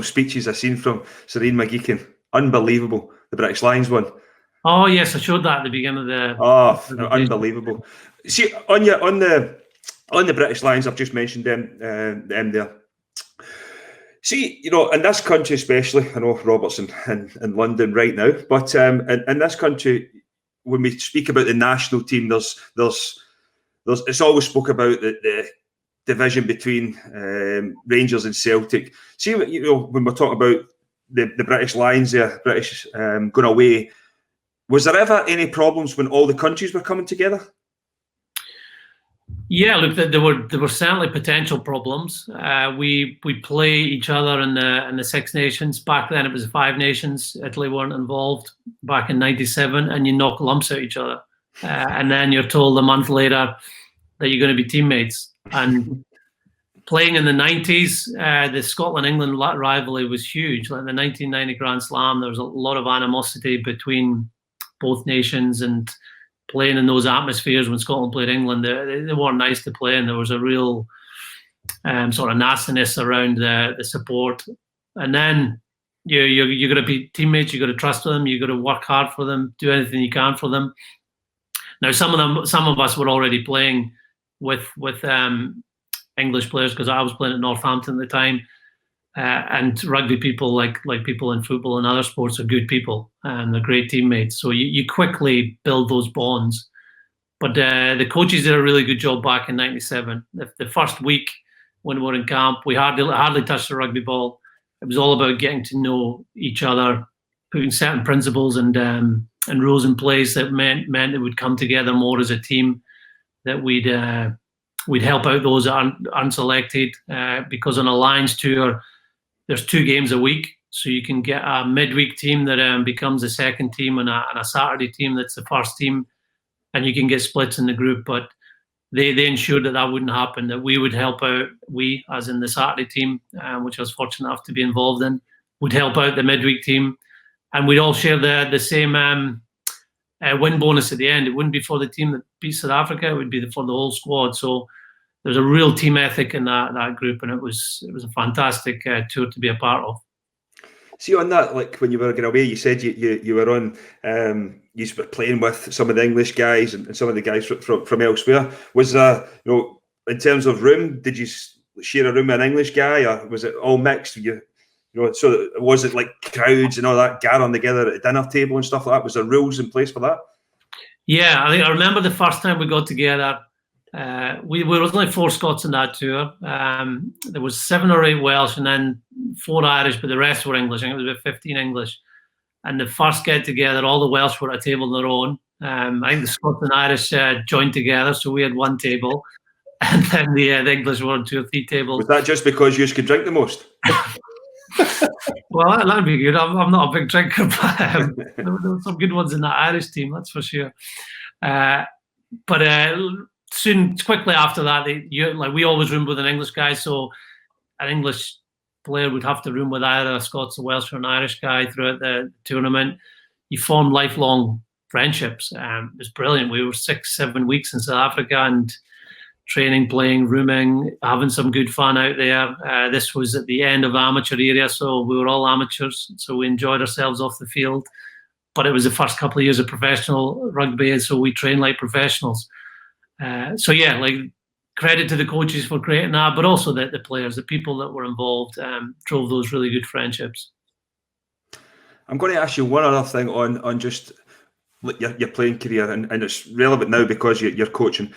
speeches I've seen from Sir Ian McGeechan. Unbelievable, the British Lions one. Oh yes, I showed that at the beginning of the. Oh, unbelievable! See, on the British Lions, I've just mentioned them there. See, in this country especially, I know Robert's in London right now, but in this country, when we speak about the national team, there's it's always spoke about the division between Rangers and Celtic. See, when we're talking about the British Lions there, British going away, was there ever any problems when all the countries were coming together? Yeah, look, there were certainly potential problems. We play each other in the Six Nations. Back then it was the Five Nations. Italy weren't involved back in '97, and you knock lumps at each other. And then you're told a month later that you're going to be teammates. And playing in the 90s, the Scotland-England rivalry was huge. Like the 1990 Grand Slam, there was a lot of animosity between both nations, and playing in those atmospheres when Scotland played England, they weren't nice to play, and there was a real sort of nastiness around the support. And then you're going to be teammates, you've got to trust them, you've got to work hard for them, do anything you can for them. Now, some of us were already playing with English players, because I was playing at Northampton at the time, and rugby people, like people in football and other sports, are good people and they're great teammates. So you quickly build those bonds. But the coaches did a really good job back in '97. The first week when we were in camp, we hardly touched the rugby ball. It was all about getting to know each other, putting certain principles and rules in place that meant that we'd come together more as a team, that we'd help out those that aren't unselected, because on a Lions tour, there's 2 games a week. So you can get a midweek team that becomes a second team, and a Saturday team that's the first team, and you can get splits in the group. But they ensured that wouldn't happen, that we would help out, we, as in the Saturday team, which I was fortunate enough to be involved in, would help out the midweek team, and we'd all share the same win bonus at the end. It wouldn't be for the team that beat South Africa, it would be for the whole squad. So there's a real team ethic in that group, and it was a fantastic tour to be a part of. See, on that, like when you were going away, you said you were on, you were playing with some of the English guys and some of the guys from elsewhere. Was in terms of room, did you share a room with an English guy, or was it all mixed? So was it like crowds and all that gathering together at a dinner table and stuff like that? Was there rules in place for that? Yeah, I remember the first time we got together. We were only 4 Scots on that tour. There was 7 or 8 Welsh and then 4 Irish, but the rest were English. I think it was about 15 English. And the first get together, all the Welsh were at a table on their own. I think the Scots and Irish joined together, so we had 1 table, and then the English were on 2 or 3 tables. Was that just because you could drink the most? Well, that'd be good. I'm not a big drinker, but there were some good ones in that Irish team, that's for sure. But quickly after that, we always roomed with an English guy, so an English player would have to room with either a Scots, a Welsh, or an Irish guy throughout the tournament. You form lifelong friendships. It was brilliant. We were 6-7 weeks in South Africa and training, playing, rooming, having some good fun out there. This was at the end of amateur area, so we were all amateurs, so we enjoyed ourselves off the field. But it was the first couple of years of professional rugby, and so we trained like professionals. So yeah, like, credit to the coaches for creating that, but also the players, the people that were involved, drove those really good friendships. I'm going to ask you one other thing on just your playing career, and it's relevant now because you're coaching.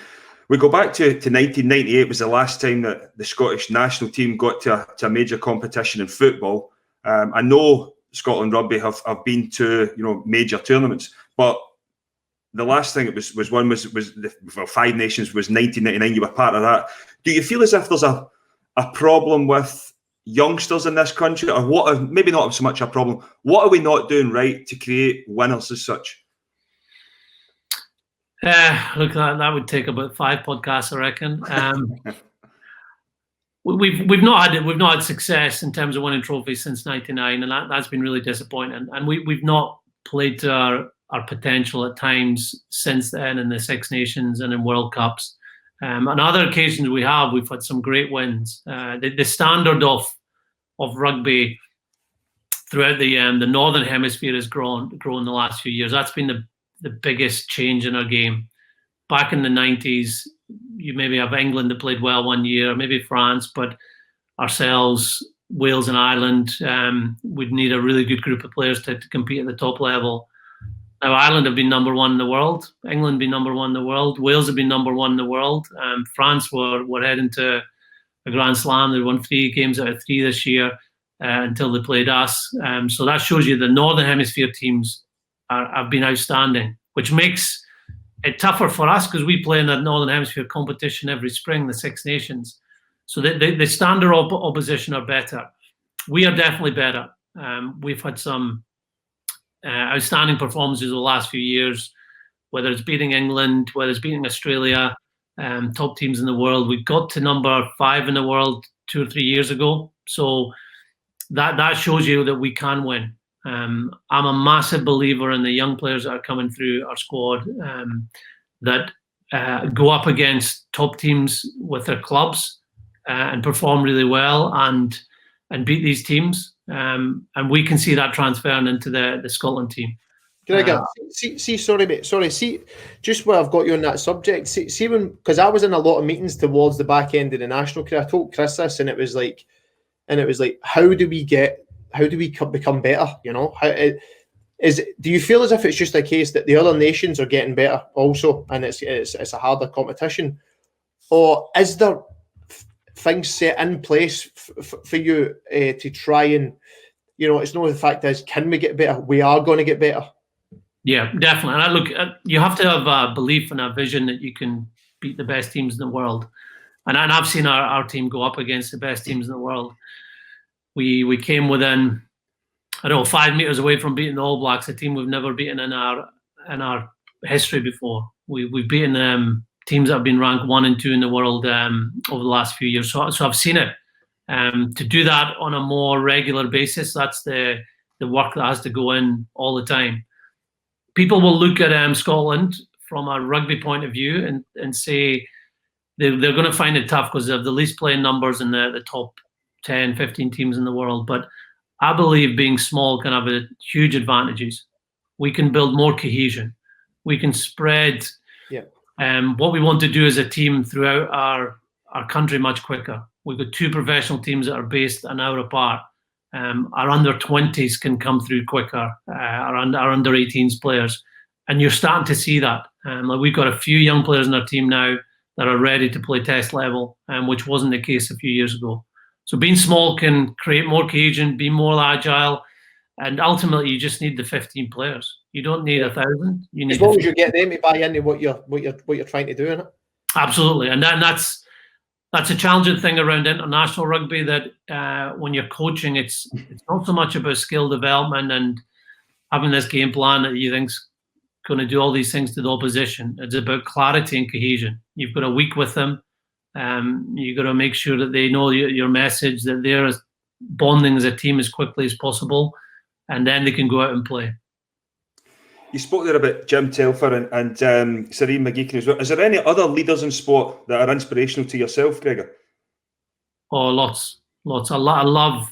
We go back to 1998 was the last time that the Scottish national team got to a major competition in football. I know Scotland Rugby have been to major tournaments, but the last thing it was won was the Five Nations was 1999. You were part of that. Do you feel as if there's a problem with youngsters in this country, or what? Maybe not so much a problem. What are we not doing right to create winners as such? Look, that would take about 5 podcasts, I reckon. We've not had success in terms of winning trophies since '99, and that's been really disappointing. And we've not played to our potential at times since then in the Six Nations and in World Cups. On other occasions we've had some great wins. The standard of rugby throughout the Northern Hemisphere has grown the last few years. That's been the biggest change in our game. Back in the 90s, you maybe have England that played well one year, maybe France, but ourselves, Wales and Ireland, would need a really good group of players to compete at the top level. Now, Ireland have been number 1 in the world. England have been number 1 in the world. Wales have been number 1 in the world. France were heading to a Grand Slam. They won 3 games out of 3 this year until they played us. So that shows you the Northern Hemisphere teams have been outstanding, which makes it tougher for us because we play in that Northern Hemisphere competition every spring, the Six Nations. So the standard opposition are better. We are definitely better. We've had some outstanding performances over the last few years, whether it's beating England, whether it's beating Australia, top teams in the world. We got to number 5 in the world 2 or 3 years ago. So that shows you that we can win. I'm a massive believer in the young players that are coming through our squad that go up against top teams with their clubs and perform really well and beat these teams. And we can see that transferring into the Scotland team. Gregor, sorry, mate. Sorry, just while I've got you on that subject, see when, because I was in a lot of meetings towards the back end of the national career, I told Kris this, and it was like, how do we become better? Do you feel as if it's just a case that the other nations are getting better also, and it's a harder competition, or is there things set in place for you to try and, it's not the fact is, can we get better? We are going to get better. Yeah, definitely. And you have to have a belief and a vision that you can beat the best teams in the world. And I've seen our team go up against the best teams in the world. We came within, 5 meters away from beating the All Blacks, a team we've never beaten in our history before. We've beaten teams that have been ranked 1 and 2 in the world over the last few years. So I've seen it. To do that on a more regular basis, that's the work that has to go in all the time. People will look at Scotland from a rugby point of view and say they're going to find it tough because they have the least playing numbers in the top 10, 15 teams in the world. But I believe being small can have huge advantages. We can build more cohesion. We can spread what we want to do as a team throughout our country much quicker. We've got 2 professional teams that are based an hour apart. Our under-20s can come through quicker, our under-18s players. And you're starting to see that. We've got a few young players in our team now that are ready to play test level, which wasn't the case a few years ago. So being small can create more cohesion, be more agile, and ultimately you just need the 15 players. You don't need 1,000. You need as long as you get them to buy into what you're trying to do in it. Absolutely, and that's a challenging thing around international rugby, that when you're coaching, it's not so much about skill development and having this game plan that you think's going to do all these things to the opposition. It's about clarity and cohesion. You've got a week with them. You've got to make sure that they know your message, that they're bonding as a team as quickly as possible, and then they can go out and play. You spoke there about Jim Telfer and Serene McGeechan as well. Is there any other leaders in sport that are inspirational to yourself, Gregor? Oh, lots. I love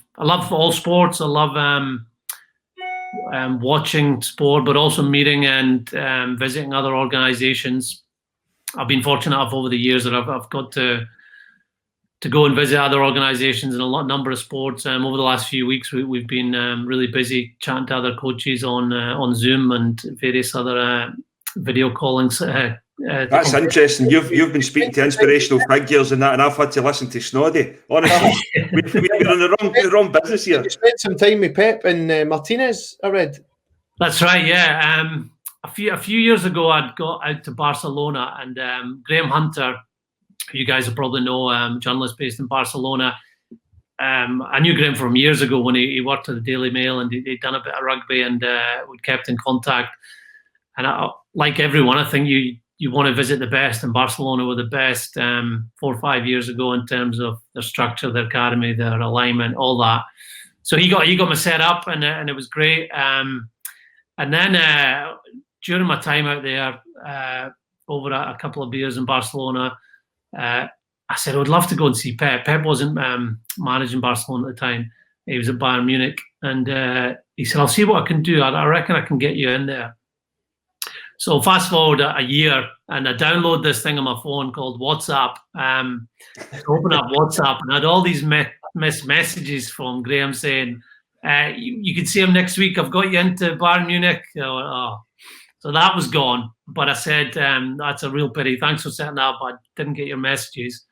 all sports. I love watching sport, but also meeting and visiting other organisations. I've been fortunate enough over the years that I've got to go and visit other organisations in a number of sports. Over the last few weeks, we've been really busy chatting to other coaches on Zoom and various other video callings. That's interesting. You've been speaking to inspirational figures and that, and I've had to listen to Snoddy. Honestly, we're in the wrong business here. You spent some time with Pep and Martinez, I read. That's right. Yeah. A few years ago, I'd got out to Barcelona, and Graham Hunter, who you guys will probably know, journalist based in Barcelona. I knew Graham from years ago when he worked at the Daily Mail, and he'd done a bit of rugby, and we kept in contact. And like everyone, I think you want to visit the best, and Barcelona were the best 4 or 5 years ago in terms of their structure, their academy, their alignment, all that. So he got me set up, and it was great. And then during my time out there, over a couple of beers in Barcelona, I said I would love to go and see Pep. Pep wasn't managing Barcelona at the time; he was at Bayern Munich, and he said, "I'll see what I can do. I reckon I can get you in there." So fast forward a year, and I download this thing on my phone called WhatsApp. Open up WhatsApp, and I had all these missed messages from Graham saying, you can see him next week. I've got you into Bayern Munich. So that was gone. But I said, that's a real pity. Thanks for setting up. I didn't get your messages.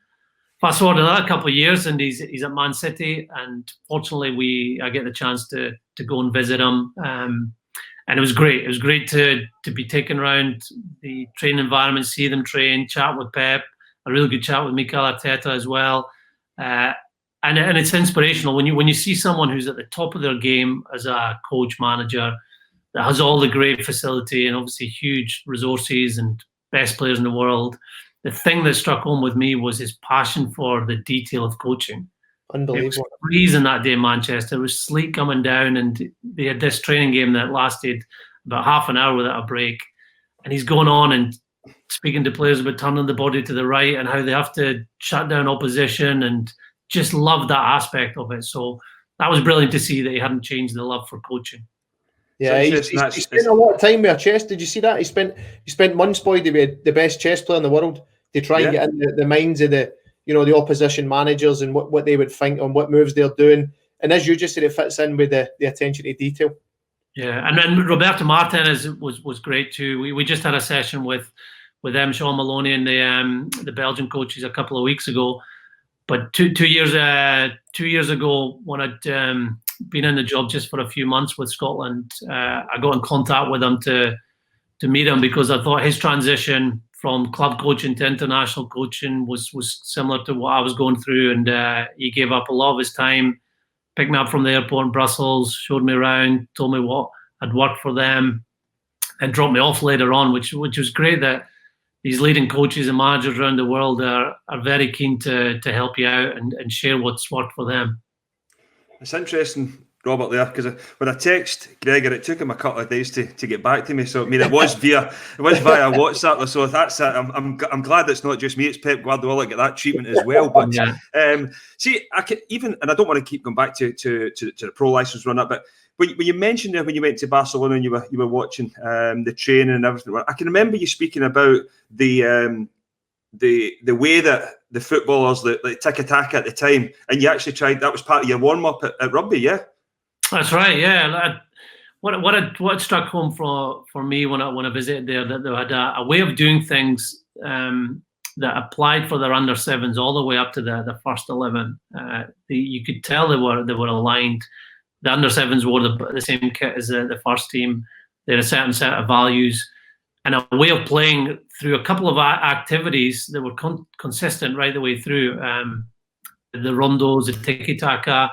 Fast forward another couple of years, and he's at Man City. And fortunately, I get the chance to go and visit him. And it was great. It was great to be taken around the training environment, see them train, chat with Pep, a really good chat with Mikel Arteta as well. And it's inspirational when you see someone who's at the top of their game as a coach manager that has all the great facility and obviously huge resources and best players in the world. The thing that struck home with me was his passion for the detail of coaching. Unbelievable. It was freezing that day in Manchester. It was sleet coming down, and they had this training game that lasted about half an hour without a break. And he's going on and speaking to players about turning the body to the right and how they have to shut down opposition, and just loved that aspect of it. So that was brilliant to see that he hadn't changed the love for coaching. Yeah, he spent a lot of time with a chess. Did you see that? He spent months, Boyd, with the best chess player in the world to try and get in the minds of the opposition managers and what they would think on what moves they're doing. And as you just said, it fits in with the attention to detail. Yeah, and then Roberto Martinez was great too. We just had a session with Sean Maloney and the Belgian coaches a couple of weeks ago. But two years ago, when I'd been in the job just for a few months with Scotland, I got in contact with him to meet him because I thought his transition from club coaching to international coaching was similar to what I was going through, and he gave up a lot of his time, picked me up from the airport in Brussels, showed me around, told me what had worked for them, and dropped me off later on, which was great that these leading coaches and managers around the world are very keen to help you out and share what's worked for them. It's interesting, Robert, there, because when I text Gregor, it took him a couple of days to get back to me. So I mean, it was via WhatsApp. So that's I'm glad it's not just me; it's Pep Guardiola get that treatment as well. But see, I can even, and I don't want to keep going back to the pro license run up, but when you mentioned it when you went to Barcelona and you were watching the training and everything, I can remember you speaking about the way that the footballers, the tiki-taka at the time, and you actually tried, that was part of your warm-up at Rugby, yeah? That's right, yeah. What struck home for me when I visited there, that they had a way of doing things that applied for their under-7s all the way up to the first 11. You could tell they were aligned. The under-7s wore the same kit as the first team. They had a certain set of values and a way of playing through a couple of activities that were consistent right the way through. The rondos, the tiki-taka,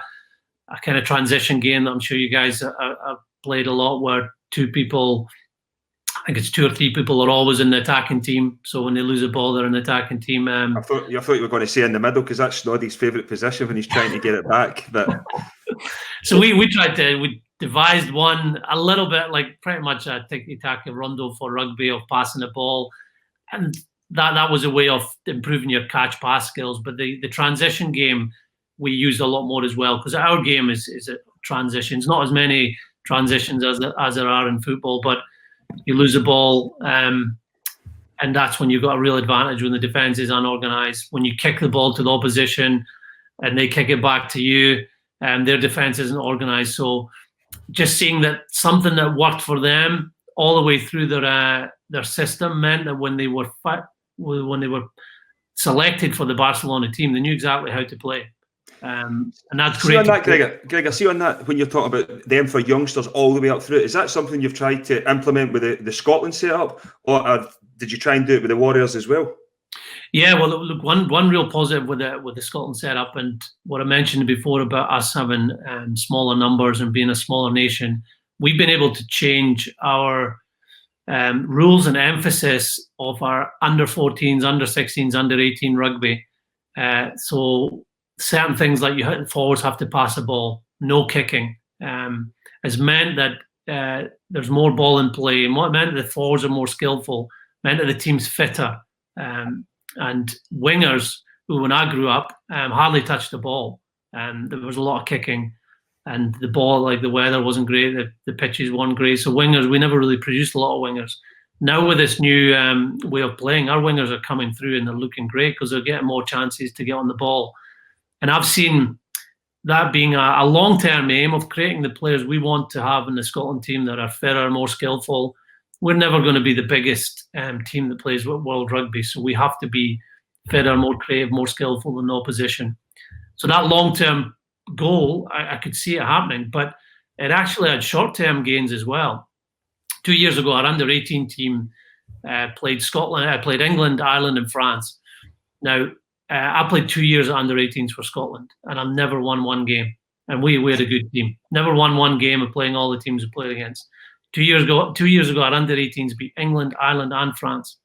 a kind of transition game that I'm sure you guys have played a lot, where two or three people are always in the attacking team. So when they lose a ball, they're in the attacking team. I thought you were going to say in the middle, because that's Snoddy's favourite position when he's trying to get it back. But so we tried to devised one a little bit like pretty much a tiki-taka rondo for rugby of passing the ball, and that was a way of improving your catch pass skills. But the transition game we used a lot more as well, because our game is transitions, not as many transitions as there are in football, but you lose the ball, and that's when you've got a real advantage when the defense is unorganized. When you kick the ball to the opposition and they kick it back to you, and their defense isn't organized. So just seeing that something that worked for them all the way through their system meant that when they were selected for the Barcelona team, they knew exactly how to play. And that's great. See on that, Gregor, see on that, when you're talking about them for youngsters all the way up through, is that something you've tried to implement with the Scotland setup, or did you try and do it with the Warriors as well? Yeah, well, look, one real positive with the Scotland setup, and what I mentioned before about us having smaller numbers and being a smaller nation, we've been able to change our rules and emphasis of our under 14s, under 16s, under 18 rugby. So certain things like forwards have to pass the ball, no kicking, has meant that there's more ball in play, and what meant that the forwards are more skillful, meant that the team's fitter. And wingers, who when I grew up, hardly touched the ball. There was a lot of kicking, and the ball, like the weather wasn't great, the pitches weren't great. So wingers, we never really produced a lot of wingers. Now with this new way of playing, our wingers are coming through and they're looking great because they're getting more chances to get on the ball. And I've seen that being a long-term aim of creating the players we want to have in the Scotland team that are fitter, more skillful. We're never going to be the biggest team that plays World Rugby, so we have to be fitter, more creative, more skillful than the opposition. So that long-term goal, I could see it happening, but it actually had short-term gains as well. 2 years ago, our under-18 team played Scotland, played England, Ireland, and France. Now, I played 2 years at under-18s for Scotland, and I've never won one game. And we had a good team. Never won one game of playing all the teams we played against. 2 years ago, our under-18s beat England, Ireland, and France.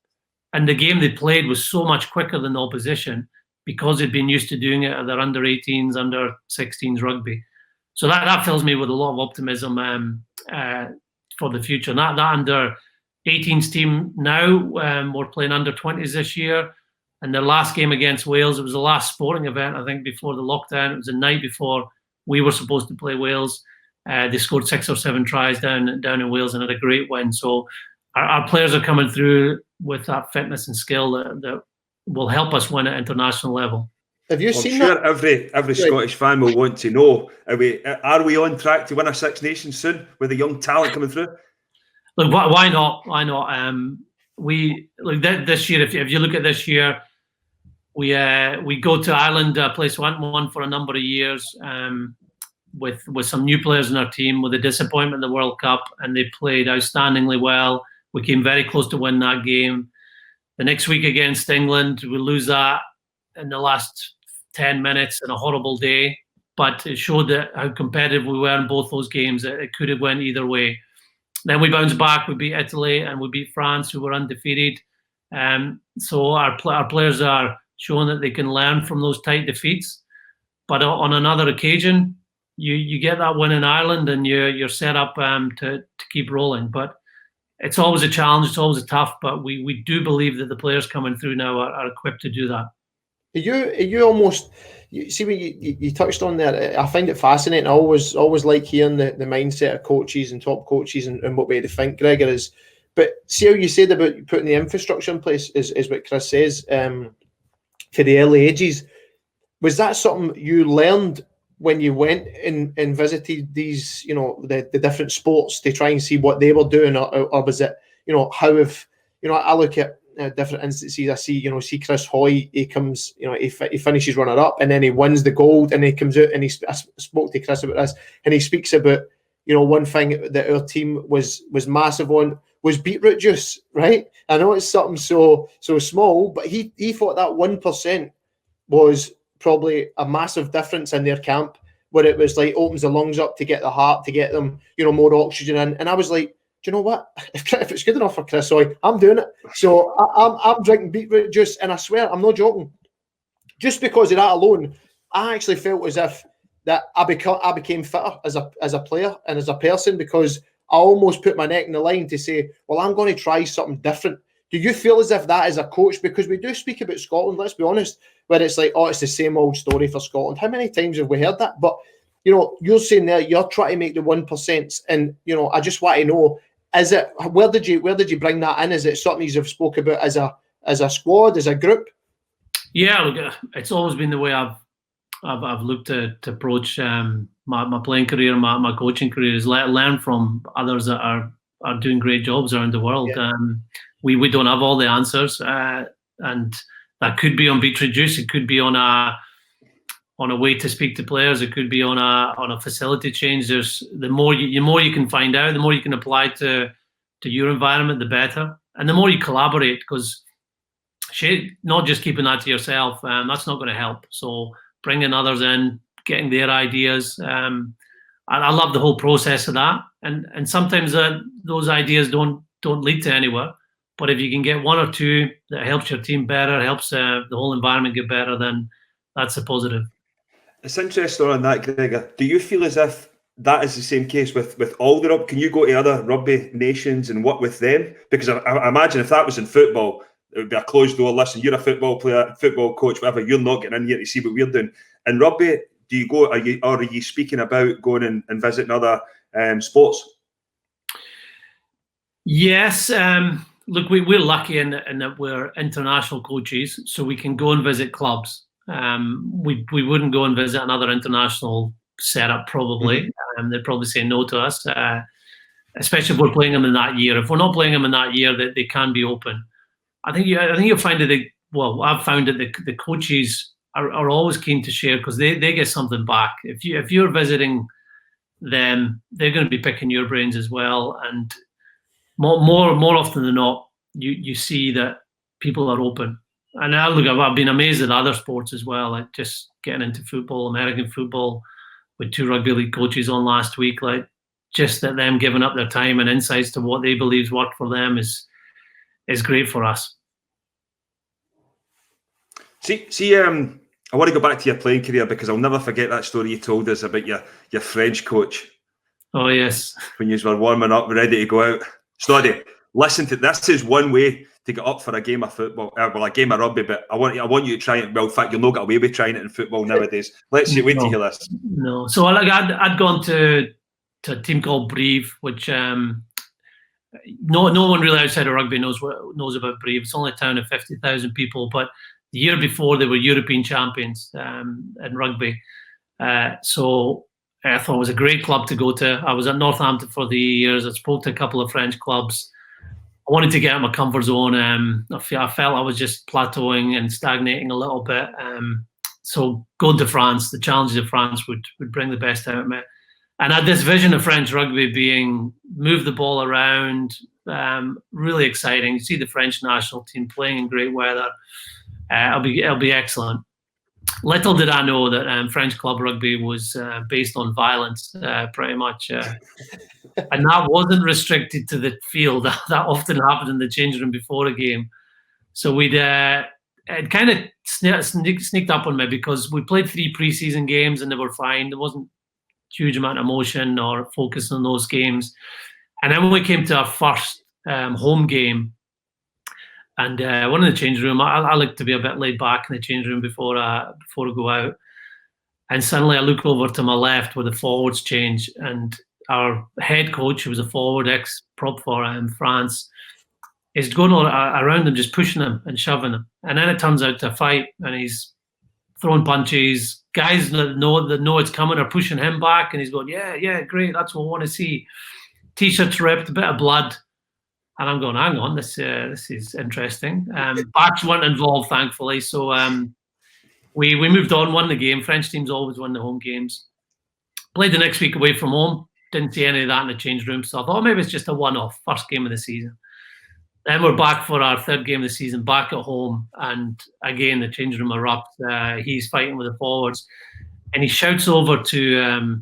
And the game they played was so much quicker than the opposition because they'd been used to doing it at their under-18s, under-16s rugby. So that fills me with a lot of optimism for the future. And that under-18s team now, we're playing under-20s this year. And their last game against Wales, it was the last sporting event, I think, before the lockdown. It was the night before we were supposed to play Wales. They scored 6 or 7 tries down in Wales and had a great win. So our players are coming through with that fitness and skill that will help us win at international level. Have you seen that? I'm sure every Scottish fan will want to know, are we on track to win a Six Nations soon with the young talent coming through? Look, why not? Why not? This year, if you look at this year, we go to Ireland, a place we haven't won for a number of years, with some new players in our team, with a disappointment in the World Cup, and they played outstandingly well. We came very close to win that game. The next week against England, we lose that in the last 10 minutes in a horrible day, but it showed how competitive we were in both those games. It could have went either way. Then we bounced back, we beat Italy, and we beat France, who were undefeated. So our players are showing that they can learn from those tight defeats. But on another occasion, you get that win in Ireland and you're set up to keep rolling. But it's always a challenge, it's always tough, but we do believe that the players coming through now are equipped to do that. Are you almost, you see what you touched on there? I find it fascinating. I always like hearing the mindset of coaches and top coaches and what way they think, Gregor, is. But see how you said about putting the infrastructure in place is what Kris says for the early ages. Was that something you learned when you went and visited these, the different sports to try and see what they were doing, or was it, how if, I look at different instances, I see Chris Hoy, he comes, he finishes runner up and then he wins the gold and he comes out and I spoke to Chris about this and he speaks about, one thing that our team was massive on was beetroot juice, right? I know it's something so small, but he thought that 1% was probably a massive difference in their camp, where it was like opens the lungs up to get the heart, to get them, more oxygen in. And I was like, do you know what? If it's good enough for Chris Hoy, I'm doing it. So I'm drinking beetroot juice, and I swear, I'm not joking. Just because of that alone, I actually felt as if that I became fitter as a player and as a person, because I almost put my neck in the line to say, well, I'm going to try something different. Do you feel as if that as a coach, because we do speak about Scotland, let's be honest, where it's like, oh, it's the same old story for Scotland. How many times have we heard that? But, you know, you're saying there, you're trying to make the 1%. And, you know, I just want to know, is it, where did you bring that in? Is it something you've spoke about as a squad, as a group? Yeah, look, it's always been the way I've looked to approach my playing career, my coaching career, is learn from others that are doing great jobs around the world. Yeah. We don't have all the answers, and that could be on beach reduce. It could be on a way to speak to players. It could be on a facility change. There's the more you can find out, the more you can apply to your environment, the better, and the more you collaborate, because not just keeping that to yourself, that's not going to help. So bringing others in, getting their ideas. I love the whole process of that, and sometimes those ideas don't lead to anywhere. But if you can get one or two that helps your team better, helps the whole environment get better, then that's a positive. It's interesting on that, Gregor. Do you feel as if that is the same case with all the rugby? Can you go to other rugby nations and work with them? Because I imagine if that was in football, it would be a closed door. Listen, you're a football player, football coach, whatever. You're not getting in here to see what we're doing. In rugby, do you go? Are you speaking about going and visiting other sports? Yes. Look, we're lucky in that we're international coaches, so we can go and visit clubs. We wouldn't go and visit another international setup, probably. They'd probably say no to us, especially if we're playing them in that year. If we're not playing them in that year, that they can be open. I think you'll find that I've found that the coaches are always keen to share, because they get something back. If you're visiting them, they're going to be picking your brains as well. And more often than not, you see that people are open. And I've been amazed at other sports as well, like just getting into football, American football, with 2 rugby league coaches on last week. Like, just that them giving up their time and insights to what they believe worked for them is great for us. See, I want to go back to your playing career, because I'll never forget that story you told us about your French coach. Oh, yes. When you were warming up, ready to go out. Snoddy, listen to this. Is one way to get up for a game of football, a game of rugby, but I want you to try it. Well, in fact, you'll not get away with trying it in football nowadays. Let's see, wait to hear this. No. So I'd gone to a team called Brive, which no one really outside of rugby knows about Brive. It's only a town of 50,000 people, but the year before they were European champions in rugby. So I thought it was a great club to go to. I was at Northampton for the years. I spoke to a couple of French clubs. I wanted to get out of my comfort zone. I felt I was just plateauing and stagnating a little bit. So going to France, the challenges of France would bring the best out of me. And I had this vision of French rugby being move the ball around, really exciting. You see the French national team playing in great weather. It'll be excellent. Little did I know that French club rugby was based on violence, pretty much. And that wasn't restricted to the field. That often happened in the changing room before a game. So it kind of sneaked up on me, because we played 3 pre-season games and they were fine. There wasn't a huge amount of emotion or focus on those games. And then when we came to our first home game, and one in the change room, I like to be a bit laid back in the change room before I go out. And suddenly I look over to my left where the forwards change, and our head coach, who was a forward, ex-prop for France, is going around them, just pushing him and shoving him. And then it turns out to a fight, and he's throwing punches. Guys that know it's coming are pushing him back, and he's going, yeah, great, that's what I want to see. T-shirts ripped, a bit of blood. And I'm going, hang on, this is interesting. Backs weren't involved, thankfully. So we moved on, won the game. French teams always win the home games. Played the next week away from home. Didn't see any of that in the change room. So I thought maybe it's just a one-off, first game of the season. Then we're back for our 3rd game of the season, back at home. And again, the change room erupts. He's fighting with the forwards. And he shouts over to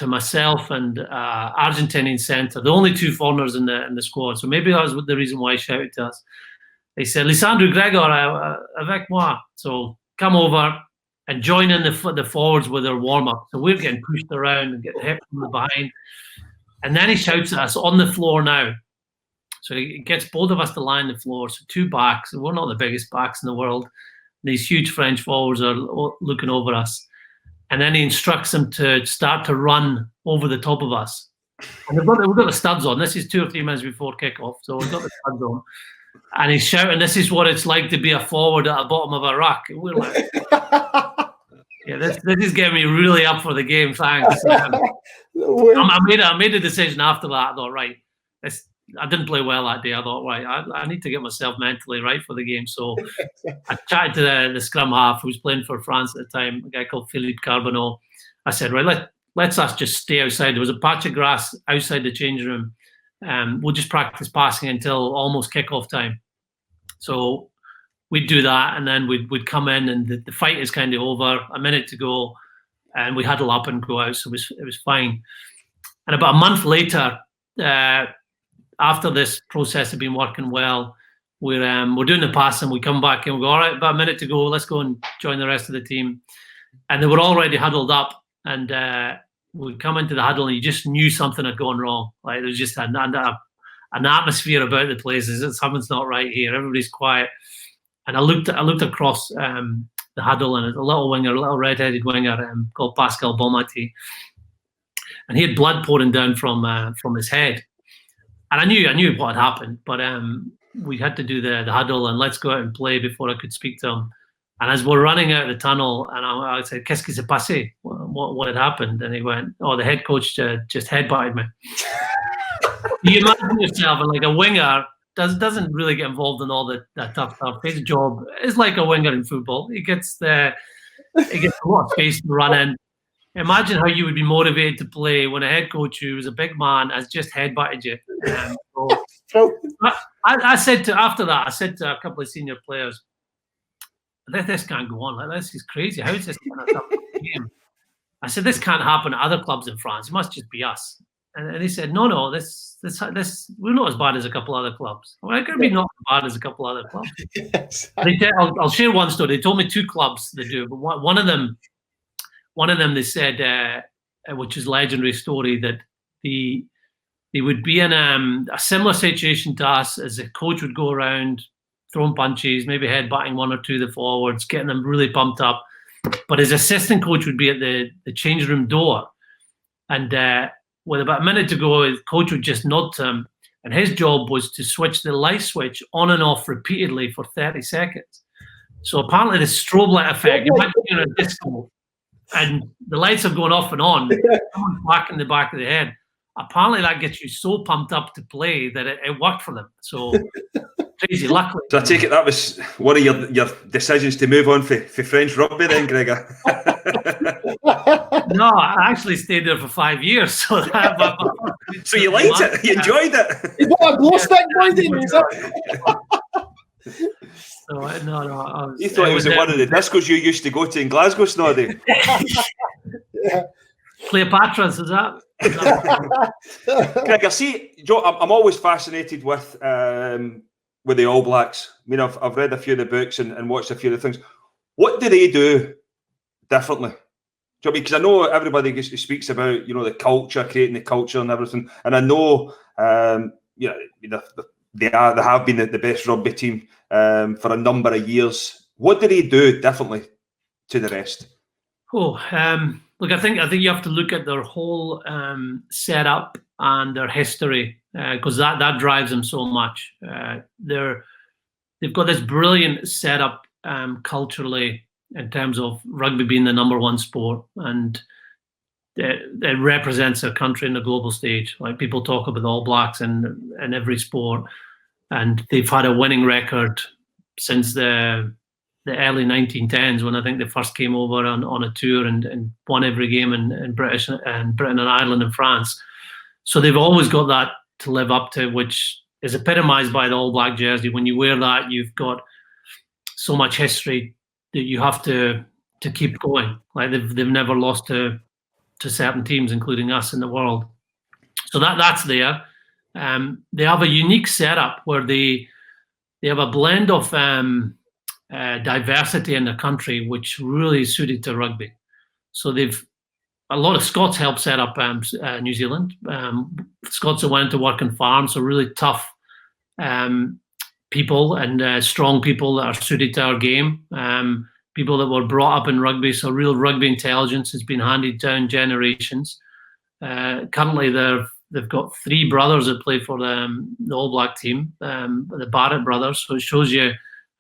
myself and Argentinian centre, the only 2 foreigners in the squad. So maybe that was the reason why he shouted to us. They said, Lisandro, Gregor, avec moi. So come over. and join in the forwards with their warm-up. So we're getting pushed around and getting hit from the behind. And then he shouts at us, on the floor now. So he gets both of us to lie on the floor. So 2 backs, and we're not the biggest backs in the world. These huge French forwards are looking over us. And then he instructs them to start to run over the top of us. And we've got the studs on. This is 2 or 3 minutes before kickoff. So we've got the studs on. And he's shouting, this is what it's like to be a forward at the bottom of a ruck. And we're like, yeah, this is getting me really up for the game, thanks. I made a decision after that. I thought, right, I didn't play well that day. I thought, right, I need to get myself mentally right for the game. So I chatted to the scrum half who was playing for France at the time, a guy called Philippe Carbonneau. I said, right, let's us just stay outside. There was a patch of grass outside the changing room. We'll just practice passing until almost kickoff time. So we'd do that, and then we'd come in, and the fight is kind of over, a minute to go, and we huddle up and go out. So it was fine. And about a month later, after this process had been working well, we're doing the passing. We come back and we go, all right, about a minute to go. Let's go and join the rest of the team. And they were already huddled up, and we come into the huddle, and you just knew something had gone wrong. Like there was just an atmosphere about the place. Something's not right here. Everybody's quiet. And I looked across the huddle, and a little winger, a little red-headed winger called Pascal Bonmati, and he had blood pouring down from his head. And I knew what had happened, but we had to do the huddle and let's go out and play before I could speak to him. And as we're running out of the tunnel, and I said, "Qu'est-ce qui s'est passé? What had happened?" And he went, "Oh, the head coach just headbutted me." You imagine yourself, and like a winger doesn't really get involved in all that tough stuff. His job is like a winger in football. He gets a lot of space to run in. Imagine how you would be motivated to play when a head coach who was a big man has just headbutted you. I said to a couple of senior players, this can't go on. Like, this is crazy. How is this going to happen in the game? I said, this can't happen at other clubs in France. It must just be us. And they said, no, this we're not as bad as a couple other clubs. Well, it could be not as bad as a couple other clubs. Yes. I'll share one story. They told me 2 clubs they do, but one of them they said, which is a legendary story, that they would be in a similar situation to us, as a coach would go around throwing punches, maybe headbutting 1 or 2 of the forwards, getting them really pumped up. But his assistant coach would be at the change room door. And with about a minute to go, his coach would just nod to him. And his job was to switch the light switch on and off repeatedly for 30 seconds. So apparently the strobe light effect, you might be in a disco, and the lights are going off and on, someone's whacking the back of the head. Apparently that gets you so pumped up to play that it worked for them. So crazy, luckily. So I take it that was one of your decisions to move on for French rugby then, Gregor? No, I actually stayed there for 5 years. So so you liked it? You enjoyed it? You got a glow stick, Boyd? So, no. You thought it was at one of the discos you used to go to in Glasgow, Snoddy? Yeah. Cleopatra's, is that? Greg, I see, Joe, I'm always fascinated with the All Blacks. I mean, I've read a few of the books and watched a few of the things. What do they do differently? Do you know what I mean? Because I know everybody speaks about, the culture, creating the culture and everything. And I know, they have been the best rugby team for a number of years. What do they do differently to the rest? Look, I think you have to look at their whole setup and their history, because that drives them so much. They've got this brilliant setup culturally in terms of rugby being the #1 sport, and it represents their country in the global stage. Like, people talk about the All Blacks in every sport, and they've had a winning record since the early 1910s, when I think they first came over on a tour and won every game in Britain and Ireland and France. So they've always got that to live up to, which is epitomised by the All Black jersey. When you wear that, you've got so much history that you have to keep going. Like, they've never lost to certain teams, including us in the world. So that's there. They have a unique setup where they have a blend of diversity in the country, which really suited to rugby. So a lot of Scots helped set up New Zealand. Scots that went to work on farms, so really tough people and strong people that are suited to our game. People that were brought up in rugby, so real rugby intelligence has been handed down generations. Currently, they've got 3 brothers that play for the All Black team, the Barrett brothers. So it shows you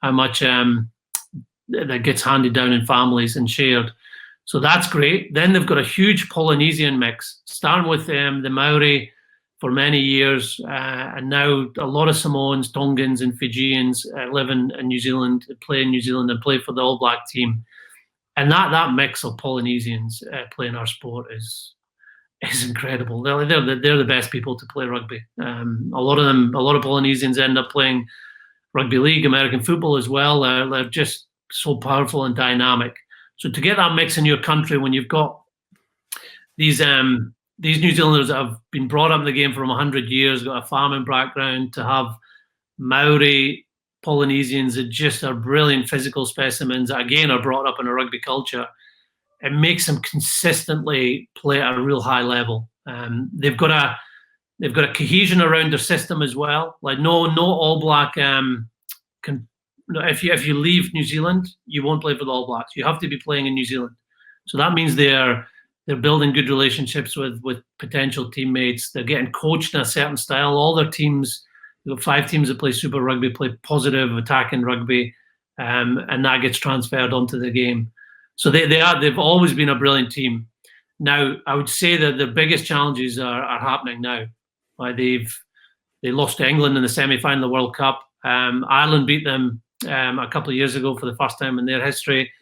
how much that gets handed down in families and shared. So that's great. Then they've got a huge Polynesian mix, starting with the Maori for many years, and now a lot of Samoans, Tongans, and Fijians live in New Zealand, play in New Zealand, and play for the All Black team. And that mix of Polynesians playing our sport is incredible. They're the best people to play rugby. A lot of Polynesians end up playing rugby league, American football as well. They're just so powerful and dynamic. So to get that mix in your country when you've got these New Zealanders that have been brought up in the game for 100 years, got a farming background, to have Maori Polynesians that just are brilliant physical specimens that again are brought up in a rugby culture, it makes them consistently play at a real high level. They've got a cohesion around their system as well. Like no All Black if you leave New Zealand, you won't play for the All Blacks. You have to be playing in New Zealand. So that means they're building good relationships with potential teammates. They're getting coached in a certain style. All their teams, we've got 5 teams that play Super Rugby, play positive attacking rugby, and that gets transferred onto the game. So they've always been a brilliant team. Now, I would say that the biggest challenges are happening now. Like they lost to England in the semi-final of the World Cup. Ireland beat them a couple of years ago for the first time in their history.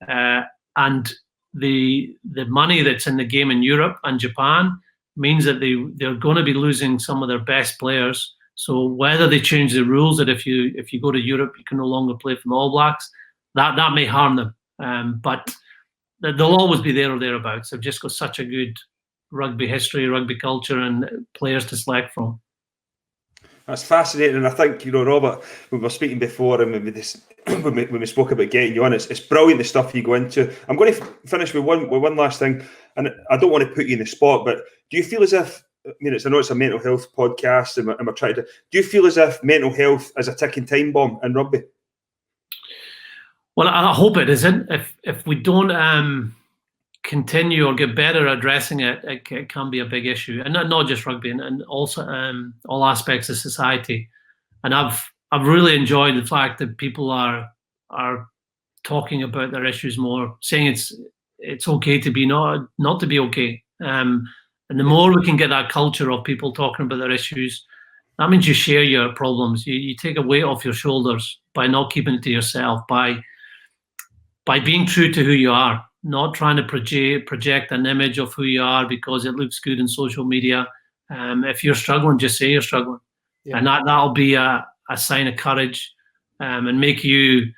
And the money that's in the game in Europe and Japan means that they're going to be losing some of their best players. So whether they change the rules that if you go to Europe you can no longer play for the All Blacks, that may harm them. But they'll always be there or thereabouts. They've just got such a good rugby history, rugby culture, and players to select from. That's fascinating, and I think, Robert, we were speaking before, and when we spoke about getting you on, it's brilliant the stuff you go into. I'm going to finish with one last thing, and I don't want to put you in the spot, but do you feel as if, I know it's a mental health podcast, and we're trying to, do you feel as if mental health is a ticking time bomb in rugby? Well, I hope it isn't. If we don't continue or get better at addressing it, it can be a big issue, and not just rugby, and also all aspects of society. And I've really enjoyed the fact that people are talking about their issues more, saying it's okay to be not to be okay. And the more we can get that culture of people talking about their issues, that means you share your problems. You take a weight off your shoulders by not keeping it to yourself, by being true to who you are, not trying to project an image of who you are because it looks good in social media. If you're struggling, just say you're struggling. Yeah. And that'll be a sign of courage, and make you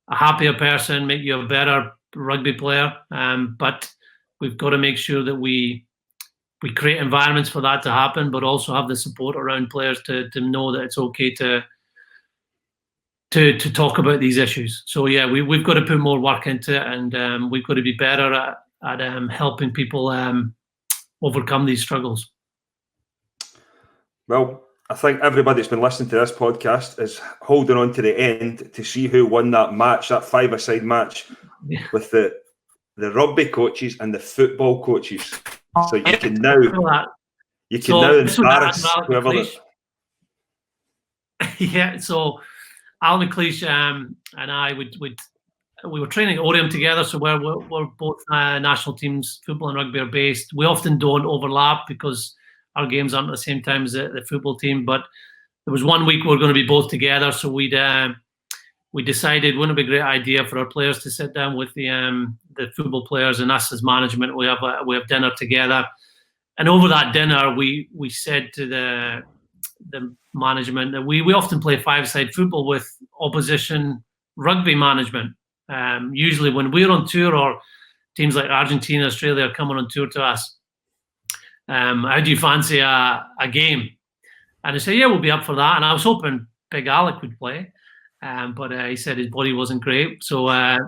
a happier person, make you a better rugby player. But we've got to make sure that we create environments for that to happen, but also have the support around players to know that it's okay to talk about these issues. So yeah, we've got to put more work into it, and we've got to be better at helping people overcome these struggles. Well, I think everybody that's been listening to this podcast is holding on to the end to see who won that match, that 5-a-side match, with the rugby coaches and the football coaches. So you can now embarrass whoever. Yeah, so Alan McLeish and I we were training at Oriam together, so we're both national teams, football and rugby are based. We often don't overlap because our games aren't at the same time as the football team, but there was 1 week we were going to be both together, so we decided wouldn't it be a great idea for our players to sit down with the football players and us as management. We have dinner together, and over that dinner we said to the management that we often play 5-a-side football with opposition rugby management. Usually when we're on tour or teams like Argentina, Australia are coming on tour to us, how do you fancy a game? And they say, yeah, we'll be up for that. And I was hoping Big Alec would play. but he said his body wasn't great. So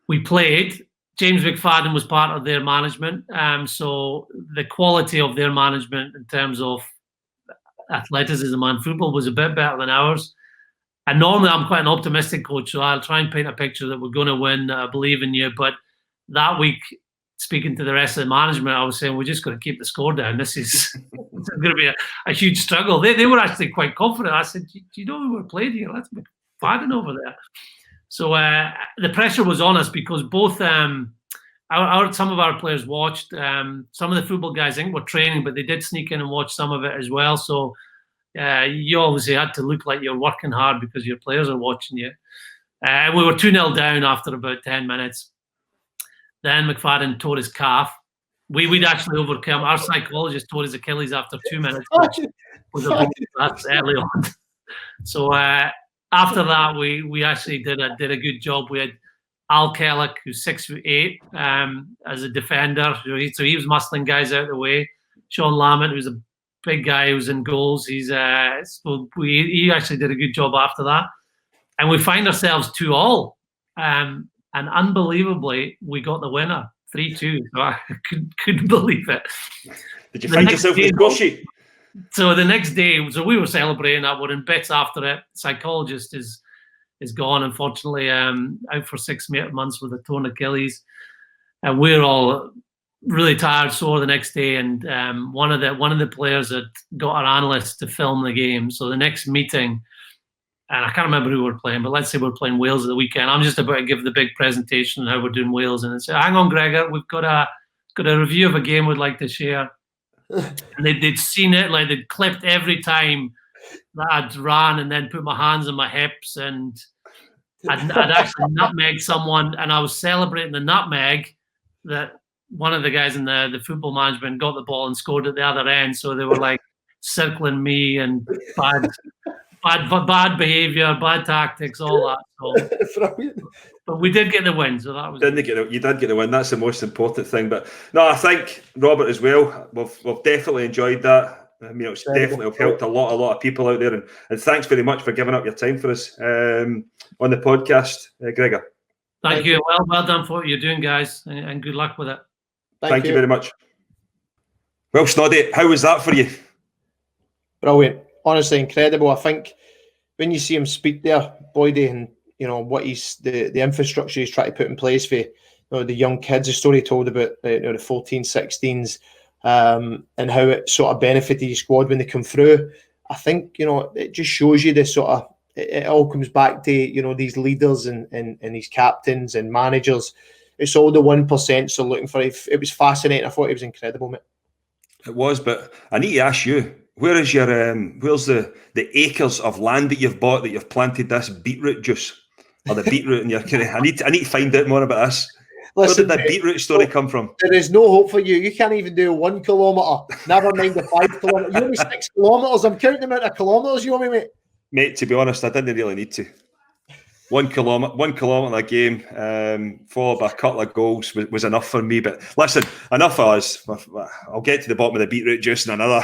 we played. James McFadden was part of their management. So the quality of their management in terms of athleticism and football was a bit better than ours. And normally I'm quite an optimistic coach, so I'll try and paint a picture that we're going to win, that I believe in you. But that week, speaking to the rest of the management, I was saying, we're just going to keep the score down. This is going to be a huge struggle. They were actually quite confident. I said, do you know who we're playing here? Let's be fighting over there. So the pressure was on us because both some of our players watched. Some of the football guys, I think, were training, but they did sneak in and watch some of it as well. So you obviously had to look like you're working hard because your players are watching you. We were 2-0 down after about 10 minutes. Then McFadden tore his calf. We'd actually overcome. Our psychologist tore his Achilles after 2 minutes, which was a that's early on. So after that, we actually did a good job. We had Al Kellick, who's 6'8", as a defender. So he was muscling guys out of the way. Sean Lamont, who's a big guy who's in goals. He actually did a good job after that. And we find ourselves 2-2. And unbelievably, we got the winner, 3-2. So I couldn't believe it. Did you find yourself in the score sheet? So the next day, so we were celebrating that. We're in bits after it. Psychologist is gone, unfortunately, out for 6 months with a torn Achilles. And we're all really tired, sore the next day. And one of the players had got our analyst to film the game. So the next meeting, and I can't remember who we're playing, but let's say we're playing Wales at the weekend. I'm just about to give the big presentation on how we're doing Wales, and they say, "Hang on, Gregor, we've got a review of a game we'd like to share." And they'd seen it, like they'd clipped every time that I'd ran and then put my hands on my hips, and I'd actually nutmegged someone, and I was celebrating the nutmeg that one of the guys in the football management got the ball and scored at the other end. So they were like circling me and bad behaviour, bad tactics, all that. So, but we did get the win, so that was. You did get the win. That's the most important thing. But no, I think Robert as well. We've definitely enjoyed that. I mean, it's definitely helped a lot of people out there, and thanks very much for giving up your time for us on the podcast, Gregor. Thank you. Well done for what you're doing, guys, and good luck with it. Thank you very much. Well, Snoddy, how was that for you? Brilliant. Honestly, incredible. I think when you see him speak there, Boydie, and what he's the infrastructure he's trying to put in place for the young kids, the story he told about the 14, 16s, and how it sort of benefited his squad when they come through. I think it just shows you this sort of. It all comes back to these leaders and these captains and managers. It's all the 1% so looking for it. It was fascinating. I thought it was incredible, mate. It was, but I need to ask you. Where is your where's the acres of land that you've bought that you've planted this beetroot juice or the beetroot in your I need to find out more about this. Listen, where did the beetroot story come from? There is no hope for you. You can't even do 1 kilometre. Never mind the 5 kilometres. You're only 6 kilometres. I'm counting the amount of kilometres you want me, mate. Mate, to be honest, I didn't really need to. 1 kilometre a game, followed by a couple of goals was enough for me. But listen, enough of us. I'll get to the bottom of the beetroot juice in another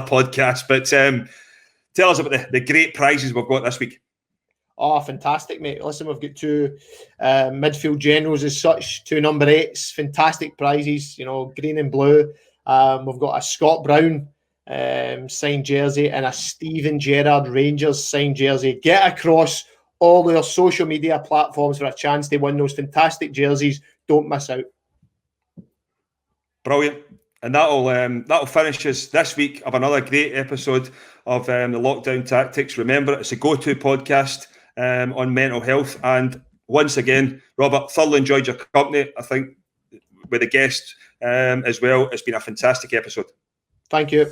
podcast. But tell us about the great prizes we've got this week. Oh, fantastic, mate. Listen, we've got 2 midfield generals as such, 2 number 8s, fantastic prizes, green and blue. We've got a Scott Brown signed jersey and a Steven Gerrard Rangers signed jersey. Get across all their social media platforms for a chance to win those fantastic jerseys. Don't miss out. Brilliant. And that'll finish us this week of another great episode of the Lockdown Tactics. Remember, it's a go-to podcast on mental health. And once again, Robert, thoroughly enjoyed your company. I think with the guest as well. It's been a fantastic episode. Thank you.